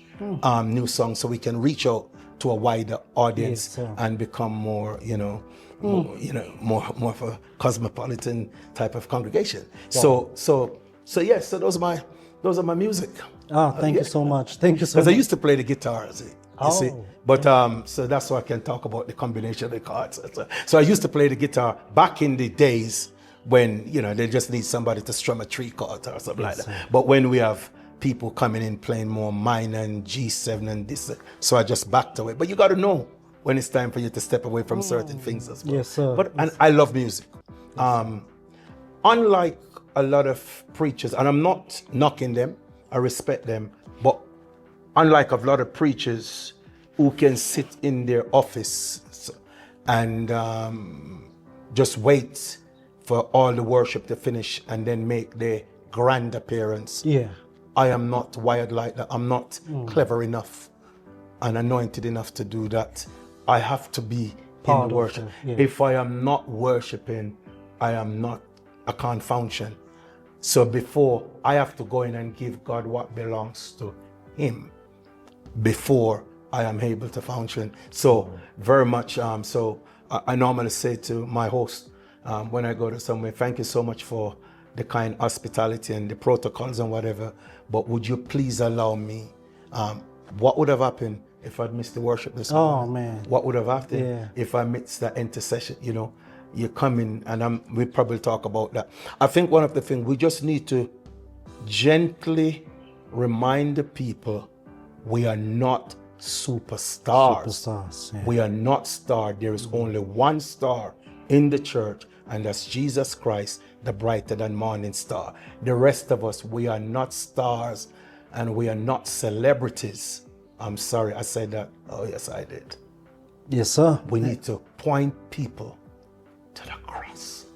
new songs so we can reach out to a wider audience Yes, sir. and become more, you know, more of a cosmopolitan type of congregation. So yes, so those are my music. Thank you so much. Thank you so Because I much. used to play the guitar, you see. But so that's why I can talk about the combination of the chords. So I used to play the guitar back in the days when, you know, they just need somebody to strum a 3-chord or something like that. But when we have people coming in playing more minor and G7 and this, so I just backed away. But you got to know when it's time for you to step away from certain things as well. Yes, sir. But and I love music. Unlike a lot of preachers, and I'm not knocking them, I respect them, but unlike a lot of preachers who can sit in their office and just wait for all the worship to finish and then make their grand appearance. Yeah. I am not wired like that. I'm not clever enough and anointed enough to do that. I have to be Part in of the worship. the- yeah. If I am not worshiping, I can't function. So before, I have to go in and give God what belongs to Him before I am able to function. So very much, so I normally say to my host when I go to somewhere, thank you so much for the kind hospitality and the protocols and whatever, but would you please allow me, what would have happened if I'd missed the worship this morning? Oh, man. What would have happened Yeah. if I missed that intercession? You know, you come in and we probably talk about that. I think one of the things we just need to gently remind the people we are not superstars. Superstars, yeah. We are not star. There is only one star in the church, and that's Jesus Christ, the brighter than morning star. The rest of us, we are not stars and we are not celebrities. I'm sorry, I said that. Oh, yes, I did. Yes, sir. We need to point people to the cross.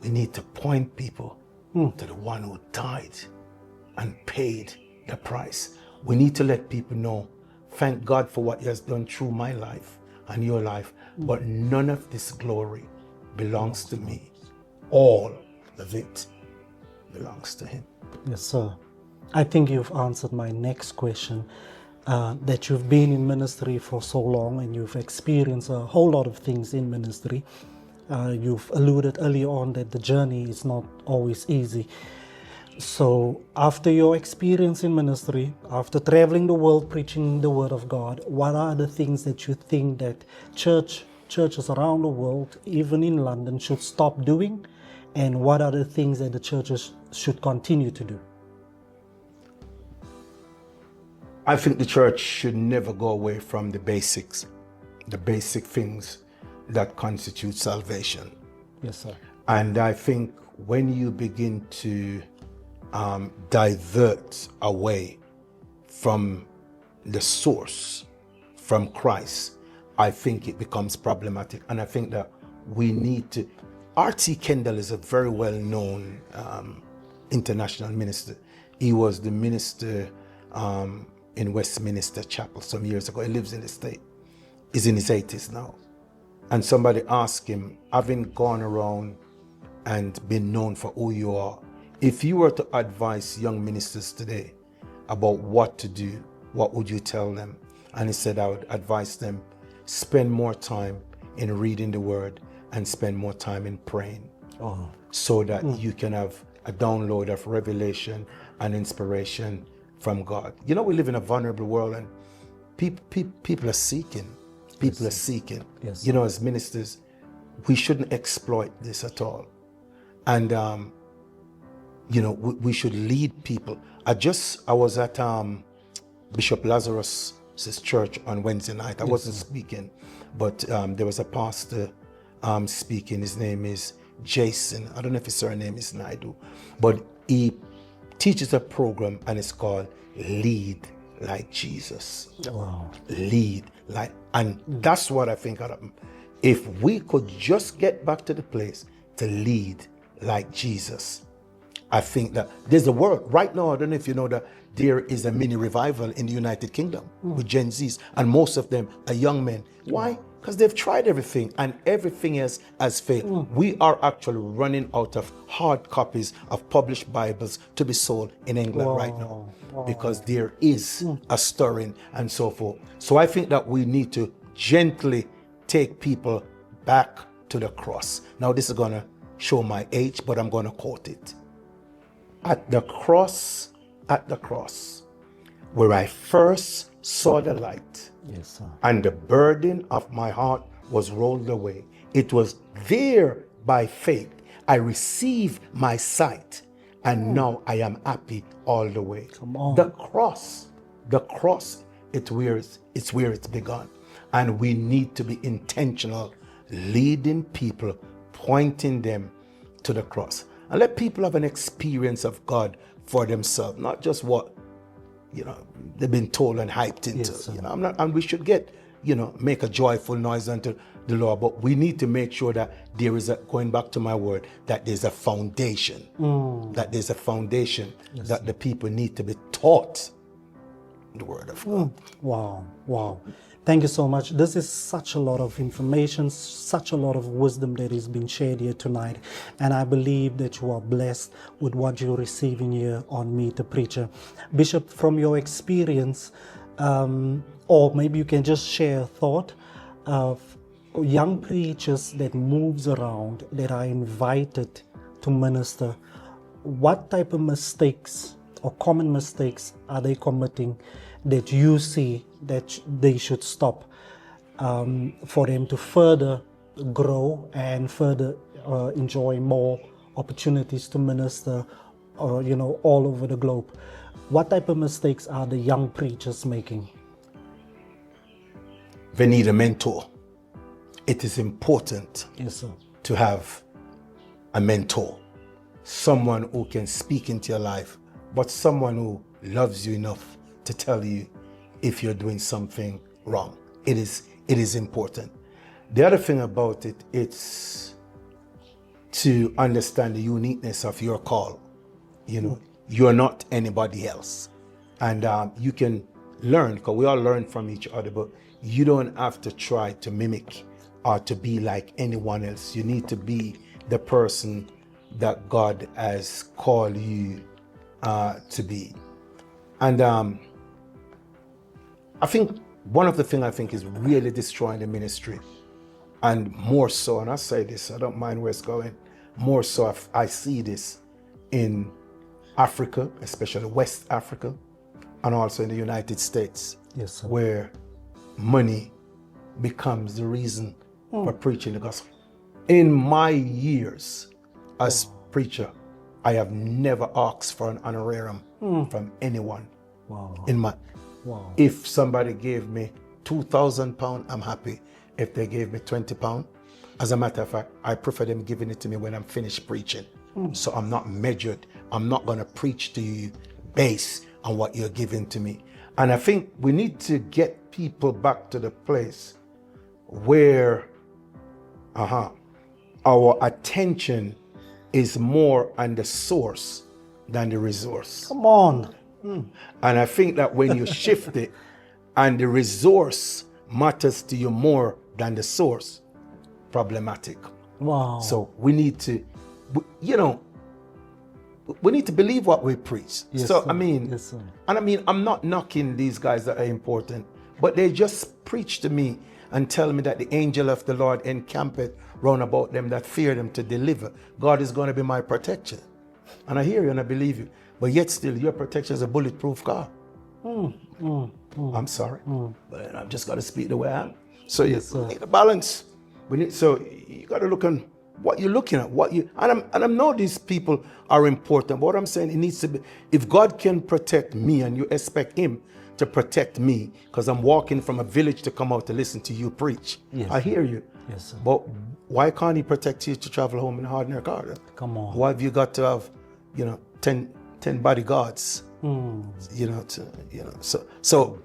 We need to point people to the one who died and paid the price. We need to let people know, thank God for what He has done through my life and your life, but none of this glory belongs to me. All of it belongs to Him. Yes, sir. I think you've answered my next question. That you've been in ministry for so long and you've experienced a whole lot of things in ministry. You've alluded earlier on that the journey is not always easy. So after your experience in ministry, after traveling the world preaching the word of God, what are the things that you think that churches around the world, even in London, should stop doing? And what are the things that the churches should continue to do? I think the church should never go away from the basics, the basic things that constitute salvation. Yes, sir. And I think when you begin to divert away from the source, from Christ, I think it becomes problematic. And I think that we need to. R.T. Kendall is a very well-known international minister. He was the minister in Westminster Chapel some years ago. He lives in the States. He's in his 80s now. and somebody asked him, having gone around and been known for who you are, if you were to advise young ministers today about what to do, what would you tell them? And he said, I would advise them, spend more time in reading the word and spend more time in praying, so that you can have a download of revelation and inspiration from God. You know, we live in a vulnerable world, and people are seeking. People are seeking. Yes. You know, as ministers, we shouldn't exploit this at all. And, you know, we should lead people. I was at Bishop Lazarus' church on Wednesday night. I wasn't speaking, but there was a pastor speaking. His name is Jason. I don't know if his surname is Naidu, but he teaches a program, and it's called Lead Like Jesus. Wow. Lead like, and that's what I think happened. If we could just get back to the place to lead like Jesus, I think that there's a world right now. I don't know if you know that there is a mini revival in the United Kingdom with Gen Zs, and most of them are young men. Why? Because they've tried everything, and everything else has failed. We are actually running out of hard copies of published Bibles to be sold in England right now, because there is a stirring and so forth. So I think that we need to gently take people back to the cross. Now, this is going to show my age, but I'm going to quote it. At the cross, where I first saw the light, Yes, sir. and the burden of my heart was rolled away. It was there by faith I received my sight, and now I am happy all the way. Come on. The cross, it's where it's begun. And we need to be intentional, leading people, pointing them to the cross. And let people have an experience of God for themselves, not just what, you know, they've been told and hyped into. Yes, sir. You know, and we should make a joyful noise unto the Lord, but we need to make sure that there is going back to my word, that there's a foundation, that the people need to be taught the word of God. Wow. Thank you so much. This is such a lot of information, such a lot of wisdom that is being shared here tonight. And I believe that you are blessed with what you're receiving here on Meet the Preacher. Bishop, from your experience, or maybe you can just share a thought of young preachers that moves around, that are invited to minister. What type of mistakes or common mistakes are they committing that you see that they should stop for them to further grow and further enjoy more opportunities to minister, all over the globe? What type of mistakes are the young preachers making? They need a mentor. It is important Yes, sir. to have a mentor, someone who can speak into your life, but someone who loves you enough to tell you if you're doing something wrong. It is important. The other thing about it, it's to understand the uniqueness of your call. You know, you're not anybody else. And you can learn, because we all learn from each other, but you don't have to try to mimic or to be like anyone else. You need to be the person that God has called you to be. And I think one of the things I think is really destroying the ministry, and more so, and I say this, I don't mind where it's going, more so I see this in Africa, especially West Africa, and also in the United States, Yes, sir. where money becomes the reason for preaching the gospel. In my years as preacher, I have never asked for an honorarium from anyone. Wow. Wow. If somebody gave me £2,000, I'm happy. If they gave me £20, as a matter of fact, I prefer them giving it to me when I'm finished preaching. So I'm not measured. I'm not going to preach to you based on what you're giving to me. And I think we need to get people back to the place where our attention is more on the source than the resource. Come on. And I think that when you shift it and the resource matters to you more than the source, problematic. Wow. So we need to, you know, we need to believe what we preach. Yes, So, sir. I mean, Yes, sir. and I mean, I'm not knocking these guys that are important, but they just preach to me and tell me that the angel of the Lord encampeth round about them that fear them to deliver. God is going to be my protection. And I hear you and I believe you. But yet still, your protection is a bulletproof car. I'm sorry, but I'm just got to speak the way I am. So you need a balance. So you got to look on what you're looking at, and I know these people are important, but what I'm saying, it needs to be, if God can protect me and you expect him to protect me, because I'm walking from a village to come out to listen to you preach. Yes, I hear you. Yes, sir. But why can't he protect you to travel home in a ordinary car? Come on. Why have you got to have, 10 bodyguards? So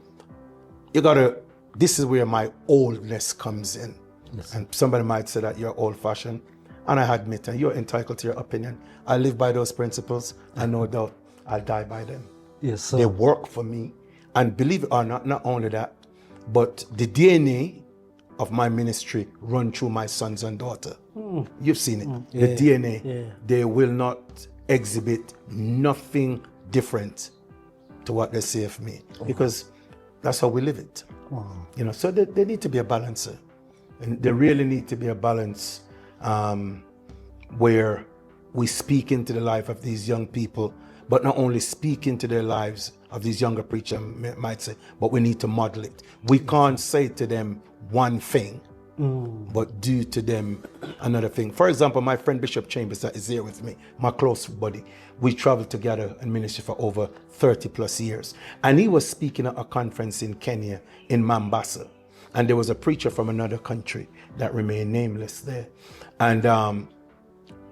you gotta, this is where my oldness comes in. Yes. And somebody might say that you're old fashioned, and I admit, and you're entitled to your opinion. I live by those principles, and no doubt I'll die by them. Yes, sir. They work for me, and believe it or not only that, but the DNA of my ministry run through my sons and daughter. You've seen it. The DNA, they will not exhibit nothing different to what they say of me, because that's how we live it. So there need to be a balancer, and there really need to be a balance where we speak into the life of these young people, but not only speak into their lives of these younger preachers, might say, but we need to model it. We can't say to them one thing, but do to them another thing. For example, my friend Bishop Chambers that is here with me, my close buddy, we traveled together and ministered for over 30 plus years. And he was speaking at a conference in Kenya, in Mombasa. And there was a preacher from another country that remained nameless there. And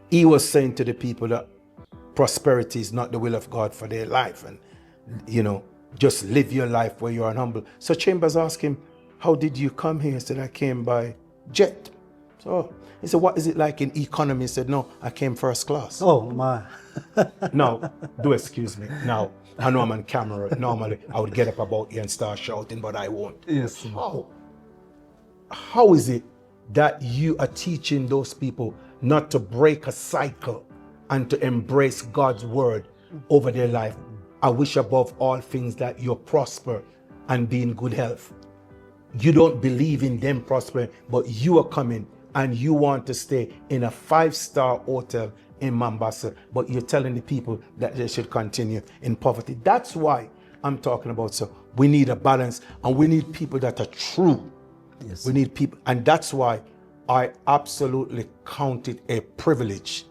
he was saying to the people that prosperity is not the will of God for their life. And, just live your life where you are humble. So Chambers asked him, how did you come here? He said, I came by jet. So he said, what is it like in economy? He said, no, I came first class. Oh, my. Now, do excuse me. Now, I know I'm on camera. Normally, I would get up about here and start shouting, but I won't. Yes. How is it that you are teaching those people not to break a cycle and to embrace God's word over their life? I wish above all things that you prosper and be in good health. You don't believe in them prospering, but you are coming and you want to stay in a 5-star hotel in Mombasa, but you're telling the people that they should continue in poverty. That's why I'm talking about. So we need a balance, and we need people that are true. Yes. We need people, and that's why I absolutely count it a privilege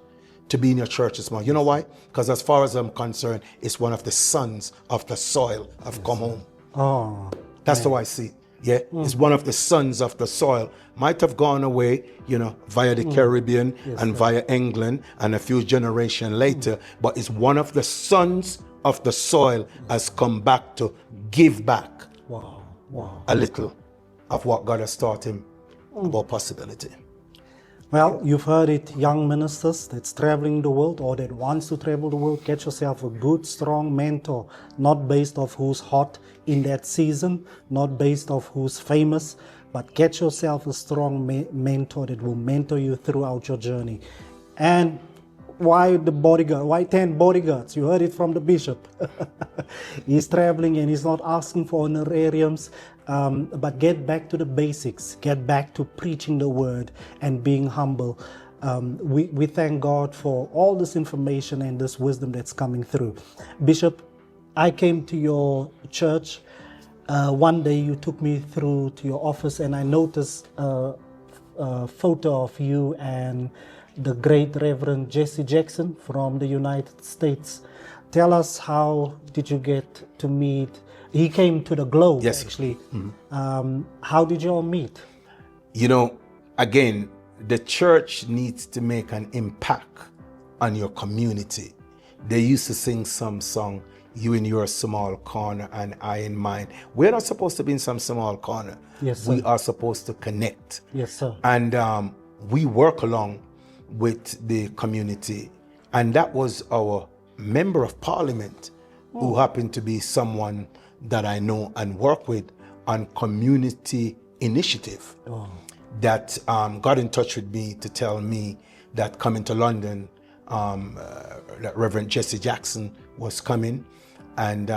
to be in your church this morning. You know why? Because as far as I'm concerned, it's one of the sons of the soil have come home. Oh, That's how I see it. Yeah, it's one of the sons of the soil. Might have gone away, via the Caribbean and via England and a few generations later, but it's one of the sons of the soil has come back to give back a little of what God has taught him about possibility. Well, you've heard it, young ministers that's traveling the world or that wants to travel the world, get yourself a good, strong mentor, not based off who's hot in that season, not based off who's famous, but get yourself a strong mentor that will mentor you throughout your journey. And why the bodyguard? Why 10 bodyguards? You heard it from the bishop. He's traveling and he's not asking for honorariums, but get back to the basics. Get back to preaching the word and being humble. We thank God for all this information and this wisdom that's coming through. Bishop, I came to your church. One day you took me through to your office and I noticed a photo of you and the great Reverend Jesse Jackson from the United States. Tell us, how did you get to meet? He came to the Globe, Yes. actually. How did you all meet? Again, the church needs to make an impact on your community. They used to sing some song, you in your small corner and I in mine. We're not supposed to be in some small corner. Yes, sir. We are supposed to connect. Yes, sir. And we work along with the community. And that was our member of parliament, who happened to be someone that I know and work with on community initiative. that got in touch with me to tell me that coming to London, that Reverend Jesse Jackson was coming, and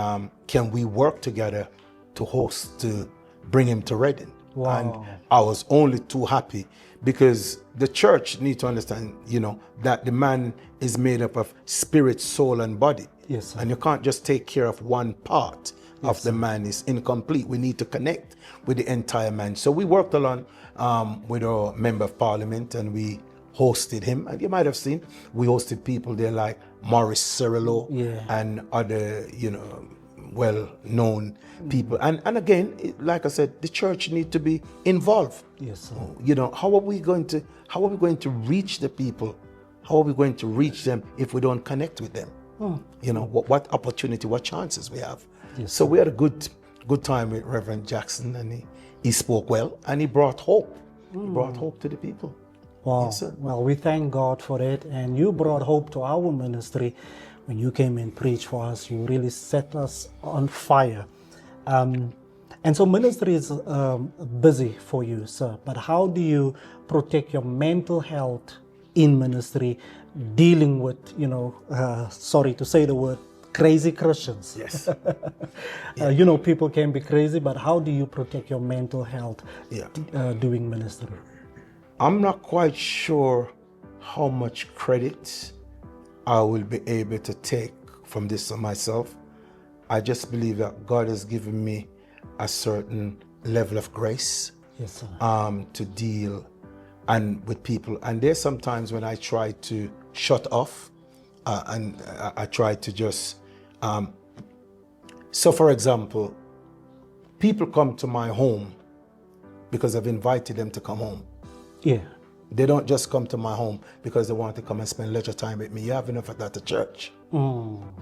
can we work together to bring him to Reading? Wow. And I was only too happy, because the church need to understand, that the man is made up of spirit, soul, and body. Yes, sir. And you can't just take care of one part of the man. It's incomplete. We need to connect with the entire man. So we worked along with our member of parliament, and we hosted him. And you might have seen, we hosted people there like Maurice Cirillo and other, well-known people. And again, like I said, the church need to be involved. Yes, sir. How are we going to reach the people? How are we going to reach them if we don't connect with them? What opportunity, what chances we have? Yes, so we had a good time with Reverend Jackson, and he spoke well, and he brought hope. He brought hope to the people. Wow. Yes, sir. Well, we thank God for it. And you brought hope to our ministry when you came and preached for us. You really set us on fire. And so ministry is busy for you, sir. But how do you protect your mental health in ministry, dealing with, sorry to say the word, crazy Christians? Yes. People can be crazy, but how do you protect your mental health doing ministry? I'm not quite sure how much credit I will be able to take from this for myself. I just believe that God has given me a certain level of grace, yes, sir. to deal with people. And there's sometimes when I try to shut off, and I try to just, so for example, people come to my home because I've invited them to come home. Yeah. They don't just come to my home because they want to come and spend leisure time with me. You have enough of that at church.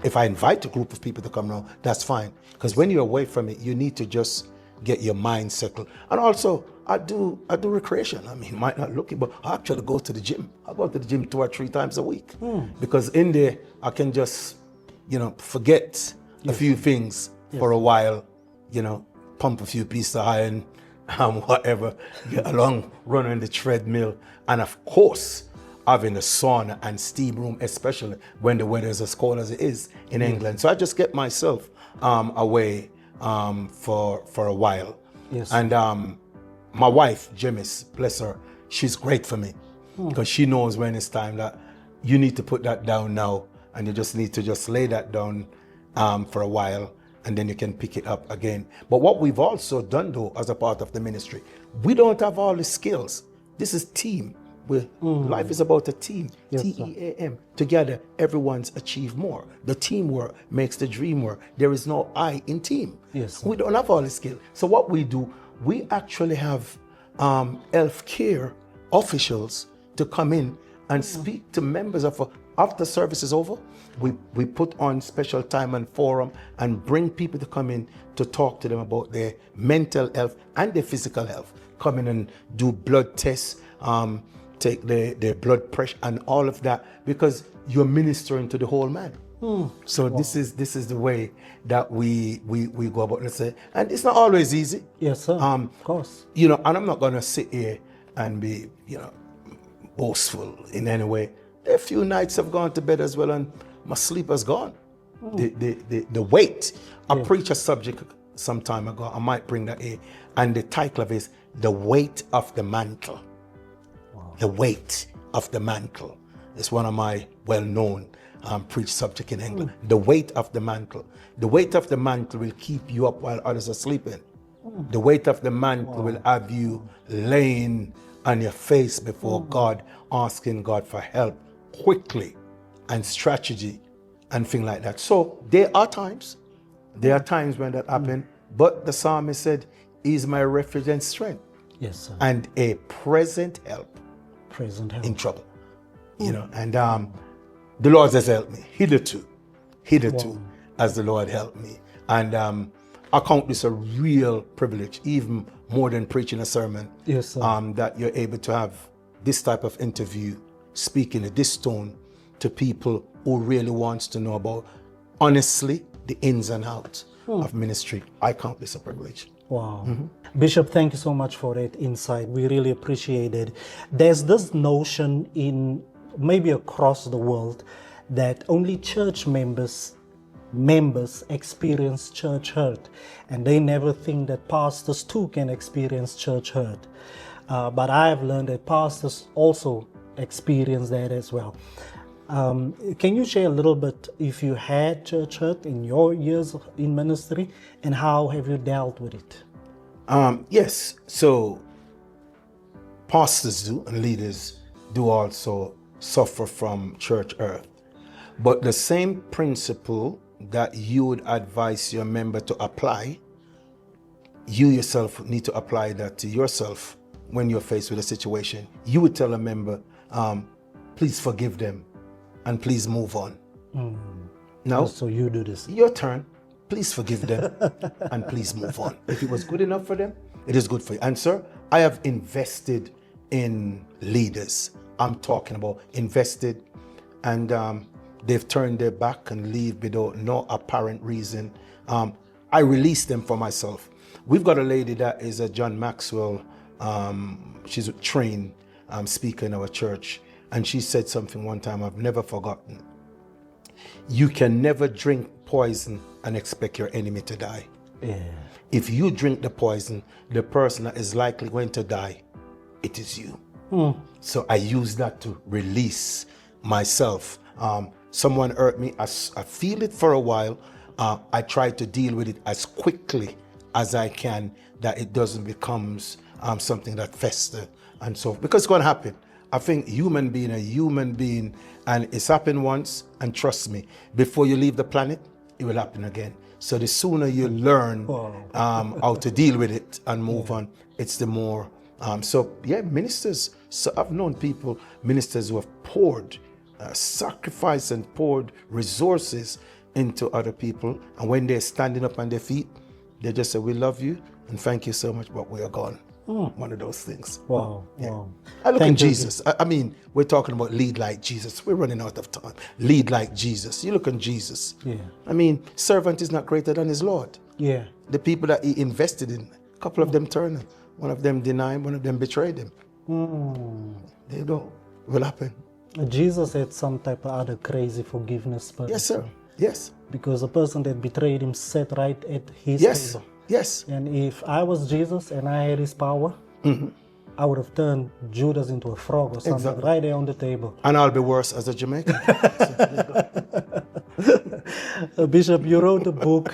If I invite a group of people to come around, that's fine. Because when you're away from it, you need to just get your mind settled. And also, I do recreation. I mean, might not look it, but I actually go to the gym. I go to the gym 2 or 3 times a week. Because in there, I can just, forget a few things for a while, pump a few pieces of iron, whatever, get along, run on the treadmill. And of course, having a sauna and steam room, especially when the weather is as cold as it is in England. So I just get myself away for a while. Yes. And my wife, Jemis, bless her, she's great for me, because she knows when it's time that you need to put that down now, and you just need to just lay that down for a while, and then you can pick it up again. But what we've also done, though, as a part of the ministry, we don't have all the skills. This is team. Life is about a team. Yes, T-E-A-M. Together, everyone's achieved more. The teamwork makes the dream work. There is no I in team. Yes, sir. We don't have all the skill. So what we do, we actually have health care officials to come in and speak to members of, after service is over, we put on special time and forum and bring people to come in to talk to them about their mental health and their physical health. Come in and do blood tests, take their blood pressure and all of that, because you're ministering to the whole man. So this is the way that we go about, let's say, and it's not always easy. Yes, sir. Of course. And I'm not gonna sit here and be, boastful in any way. A few nights I've gone to bed as well, and my sleep has gone. The weight. I preached a subject some time ago. I might bring that here, and the title of it is "The Weight of the Mantle." Wow. The weight of the mantle. It's one of my well-known preach subject in England. The weight of the mantle. The weight of the mantle will keep you up while others are sleeping. The weight of the mantle will have you laying on your face before God, asking God for help quickly and strategy and things like that. So there are times when that happens, but the psalmist said, "He's my refuge and strength." Yes, sir. And a present help Present help. in trouble. And the Lord has helped me hitherto as the Lord helped me. And I count this a real privilege, even more than preaching a sermon. Yes, sir. That you're able to have this type of interview, speaking at this tone to people who really wants to know about, honestly, the ins and outs of ministry. I count this a privilege. Wow. Bishop, thank you so much for that insight. We really appreciate it. There's this notion in maybe across the world that only church members experience church hurt, and they never think that pastors too can experience church hurt. But I have learned that pastors also experience that as well. Can you share a little bit if you had church hurt in your years in ministry, and how have you dealt with it? Yes, so pastors do and leaders do also suffer from church hurt. But the same principle that you would advise your member to apply, you yourself need to apply that to yourself when you're faced with a situation. You would tell a member, please forgive them and please move on. Now, So you do this. your turn. Please forgive them and please move on. If it was good enough for them, it is good for you. And sir, I have invested in leaders. I'm talking about invested, and they've turned their back and leave without no apparent reason. I release them for myself. We've got a lady that is a John Maxwell. She's a trained speaker in our church, and she said something one time I've never forgotten. You can never drink poison and expect your enemy to die. Yeah. If you drink the poison, the person that is likely going to die, it is you. So I use that to release myself. Someone hurt me, I feel it for a while. I try to deal with it as quickly as I can, that it doesn't becomes something that festers. And so, because it's going to happen. I think human being, and it's happened once, and trust me, before you leave the planet, it will happen again. So the sooner you learn how to deal with it and move on, it's the more. Ministers. So I've known ministers who have poured sacrifice and poured resources into other people, and when they're standing up on their feet, they just say, we love you and thank you so much, but we are gone. One of those things. Wow. Yeah. Wow. I look Thank at you. Jesus. I mean, we're talking about lead like Jesus. We're running out of time. Lead like Jesus. You look at Jesus. Yeah. I mean, servant is not greater than his Lord. Yeah. The people that he invested in, a couple of them turned. One of them denied, one of them betrayed him. They don't. It will happen. Jesus had some type of other crazy forgiveness. Yes, sir. Yes. Because the person that betrayed him sat right at his Yes. table. Yes. And if I was Jesus and I had his power, I would have turned Judas into a frog or something Exactly. right there on the table. And I'll be worse as a Jamaican. Bishop, you wrote a book.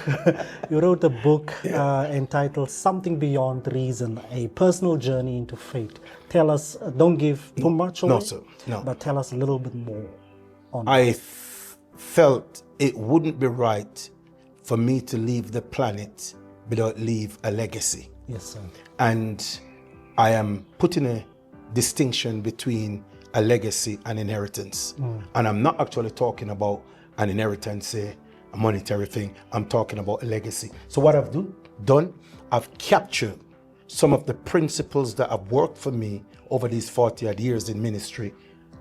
Entitled "Something Beyond Reason: A Personal Journey into Faith." Tell us. Don't give too much away. No, sir. No. But tell us a little bit more on. I felt it wouldn't be right for me to leave the planet without leave a legacy. Yes, sir. And I am putting a distinction between a legacy and inheritance. And I'm not actually talking about an inheritance, a monetary thing. I'm talking about a legacy. So what I've done, I've captured some of the principles that have worked for me over these 40 odd years in ministry.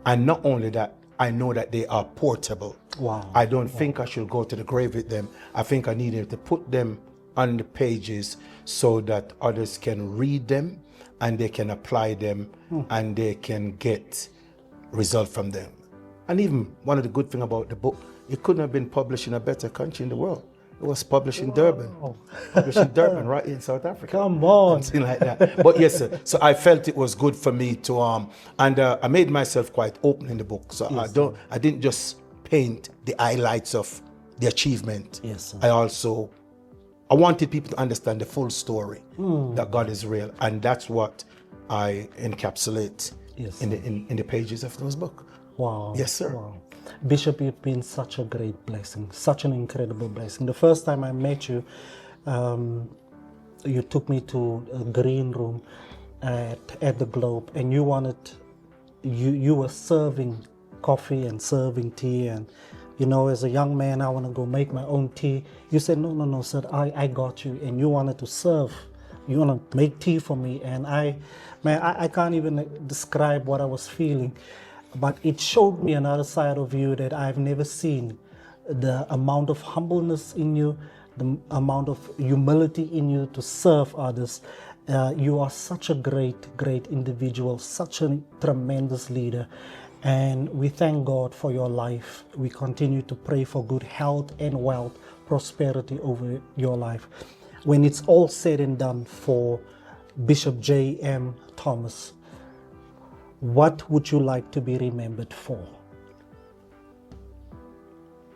And not only that, I know that they are portable. Wow. I don't think I should go to the grave with them. I think I needed to put them on the pages so that others can read them and they can apply them and they can get result from them. And even one of the good things about the book, it couldn't have been published in a better country in the world. It was published in Durban. Published in Durban, right in South Africa. Come on. Something like that. But yes, sir. So I felt it was good for me to and I made myself quite open in the book. So I didn't just paint the highlights of the achievement. Yes, sir. I wanted people to understand the full story, that God is real, and that's what I encapsulate Yes, in the pages of those books. Wow. Yes, sir. Wow. Bishop, you've been such a great blessing, such an incredible blessing. The first time I met you, you took me to a green room at the Globe, and you were serving coffee and serving tea, and as a young man, I want to go make my own tea. You said, no, sir, I got you, and you wanted to serve. You want to make tea for me, and I can't even describe what I was feeling. But it showed me another side of you that I've never seen. The amount of humbleness in you, the amount of humility in you to serve others. You are such a great individual, such a tremendous leader. And we thank God for your life. We continue to pray for good health and wealth, prosperity over your life. When it's all said and done for Bishop J.M. Thomas, what would you like to be remembered for?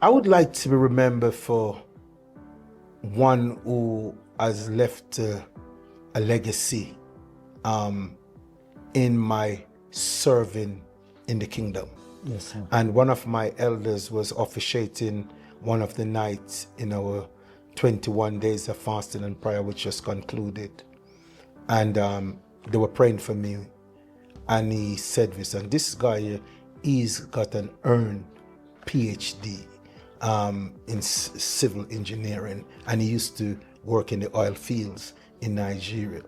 I would like to be remembered for one who has left a legacy in my serving in the kingdom. Yes, sir. And one of my elders was officiating one of the nights in our 21 days of fasting and prayer, which just concluded. And they were praying for me. And he said this, and this guy here, he's got an earned PhD in civil engineering, and he used to work in the oil fields in Nigeria.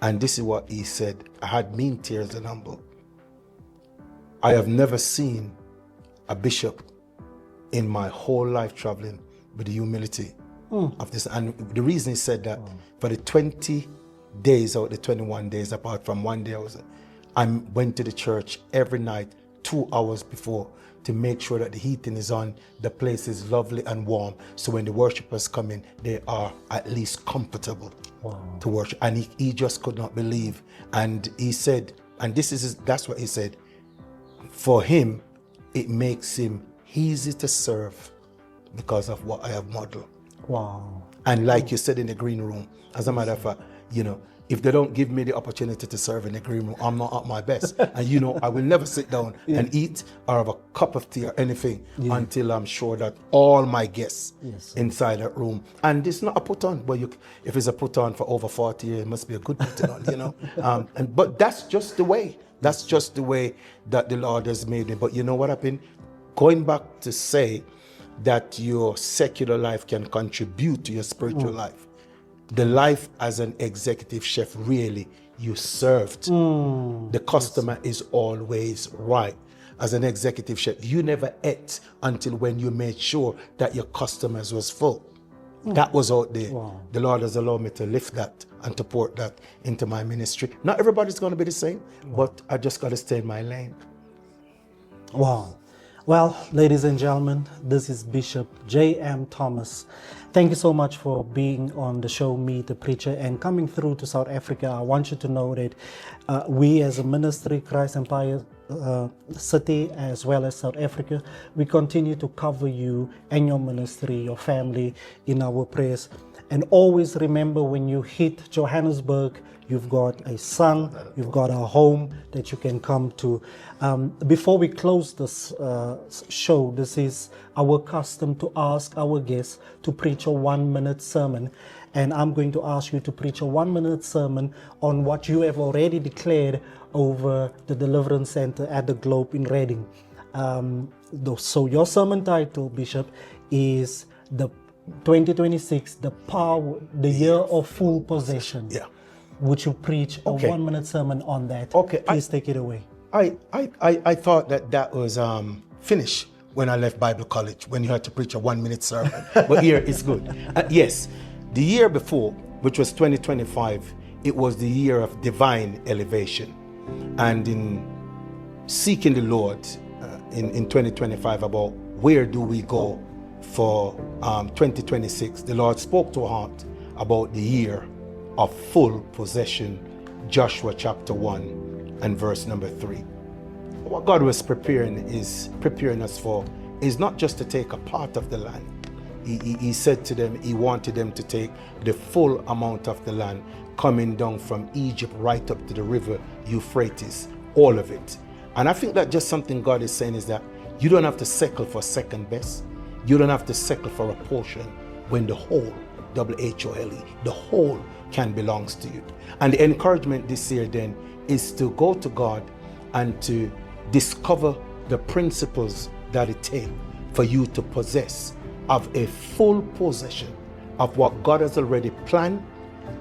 And this is what he said: I had mean tears and humble. I have never seen a bishop in my whole life traveling with the humility of this. And the reason he said that, for the 20 days or the 21 days, apart from one day, I went to the church every night 2 hours before to make sure that the heating is on, the place is lovely and warm, so when the worshipers come in, they are at least comfortable to worship. And he just could not believe. And he said, and that's what he said, for him, it makes him easy to serve because of what I have modeled. Wow. And like you said in the green room, as a matter of fact, if they don't give me the opportunity to serve in the green room, I'm not at my best. And I will never sit down and eat or have a cup of tea or anything until I'm sure that all my guests inside that room. And it's not a put on, but if it's a put on for over 40 years, it must be a good put on, but that's just the way. That's just the way that the Lord has made me. But you know what happened? Going back to say that your secular life can contribute to your spiritual life. The life as an executive chef, really, you served. The customer is always right. As an executive chef, you never ate until when you made sure that your customers was full. That was out there. Wow. The Lord has allowed me to lift that and to pour that into my ministry. Not everybody's going to be the same, but I just got to stay in my lane. Wow. Well, ladies and gentlemen, this is Bishop J.M. Thomas. Thank you so much for being on the show, Meet the Preacher, and coming through to South Africa. I want you to know that we as a ministry, Christ Empire City, as well as South Africa, we continue to cover you and your ministry, your family in our prayers. And always remember, when you hit Johannesburg, you've got a son, you've got a home that you can come to. Before we close this show, this is our custom to ask our guests to preach a 1-minute sermon. And I'm going to ask you to preach a 1-minute sermon on what you have already declared over the Deliverance Center at the Globe in Reading. So your sermon title, Bishop, is the 2026, the year of full possession. Yeah. Would you preach a 1-minute sermon on that? Okay. Please take it away. I thought that was finished when I left Bible college, when you had to preach a 1-minute sermon. But here it's good. Yes, the year before, which was 2025, it was the year of divine elevation. And in seeking the Lord in 2025 about where do we go for 2026, the Lord spoke to our heart about the year of full possession, Joshua chapter 1 and verse number 3. What God was preparing us for is not just to take a part of the land. He said to them, he wanted them to take the full amount of the land, coming down from Egypt right up to the river Euphrates, all of it. And I think that just something God is saying is that you don't have to settle for second best. You don't have to settle for a portion when the whole, W-H-O-L-E, the whole can belongs to you. And the encouragement this year then is to go to God and to discover the principles that it takes for you to possess of a full possession of what God has already planned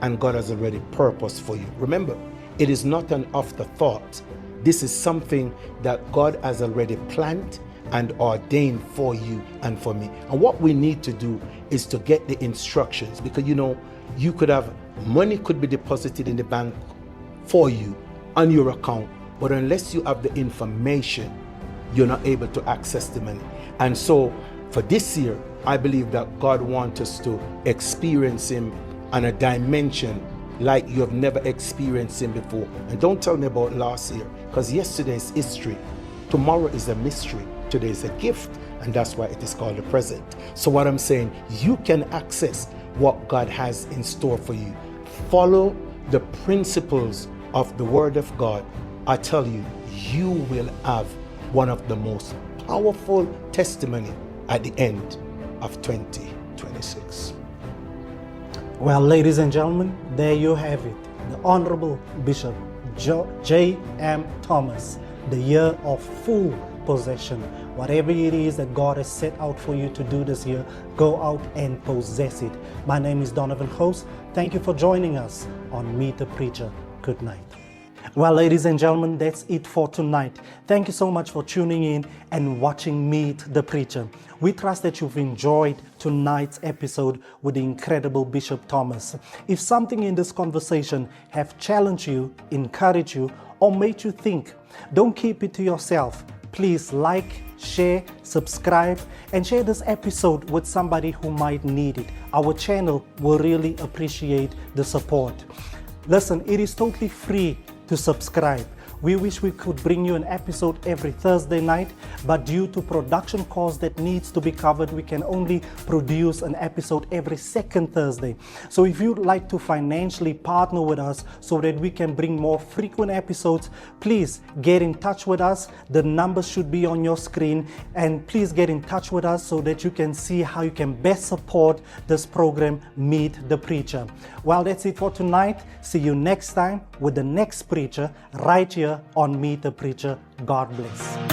and God has already purposed for you. Remember, it is not an afterthought. This is something that God has already planned and ordained for you and for me. And what we need to do is to get the instructions, because you could have money could be deposited in the bank for you on your account, but unless you have the information, you're not able to access the money. And so for this year, I believe that God wants us to experience Him on a dimension like you have never experienced Him before. And don't tell me about last year, because yesterday is history. Tomorrow is a mystery. Today is a gift, and that's why it is called the present. So what I'm saying, you can access what God has in store for you. Follow the principles of the Word of God. I tell you, you will have one of the most powerful testimony at the end of 2026. Well, ladies and gentlemen, there you have it. The Honorable Bishop J.M. Thomas, the year of full possession. Whatever it is that God has set out for you to do this year, go out and possess it. My name is Donovan Host. Thank you for joining us on Meet the Preacher. Good night. Well, ladies and gentlemen, that's it for tonight. Thank you so much for tuning in and watching Meet the Preacher. We trust that you've enjoyed tonight's episode with the incredible Bishop Thomas. If something in this conversation have challenged you, encouraged you, or made you think, don't keep it to yourself. Please like, share, subscribe, and share this episode with somebody who might need it. Our channel will really appreciate the support. Listen, it is totally free to subscribe. We wish we could bring you an episode every Thursday night, but due to production costs that needs to be covered, we can only produce an episode every second Thursday. So if you'd like to financially partner with us so that we can bring more frequent episodes, please get in touch with us. The numbers should be on your screen, and please get in touch with us so that you can see how you can best support this program, Meet the Preacher. Well, that's it for tonight. See you next time with the next preacher right here on Meet the Preacher. God bless.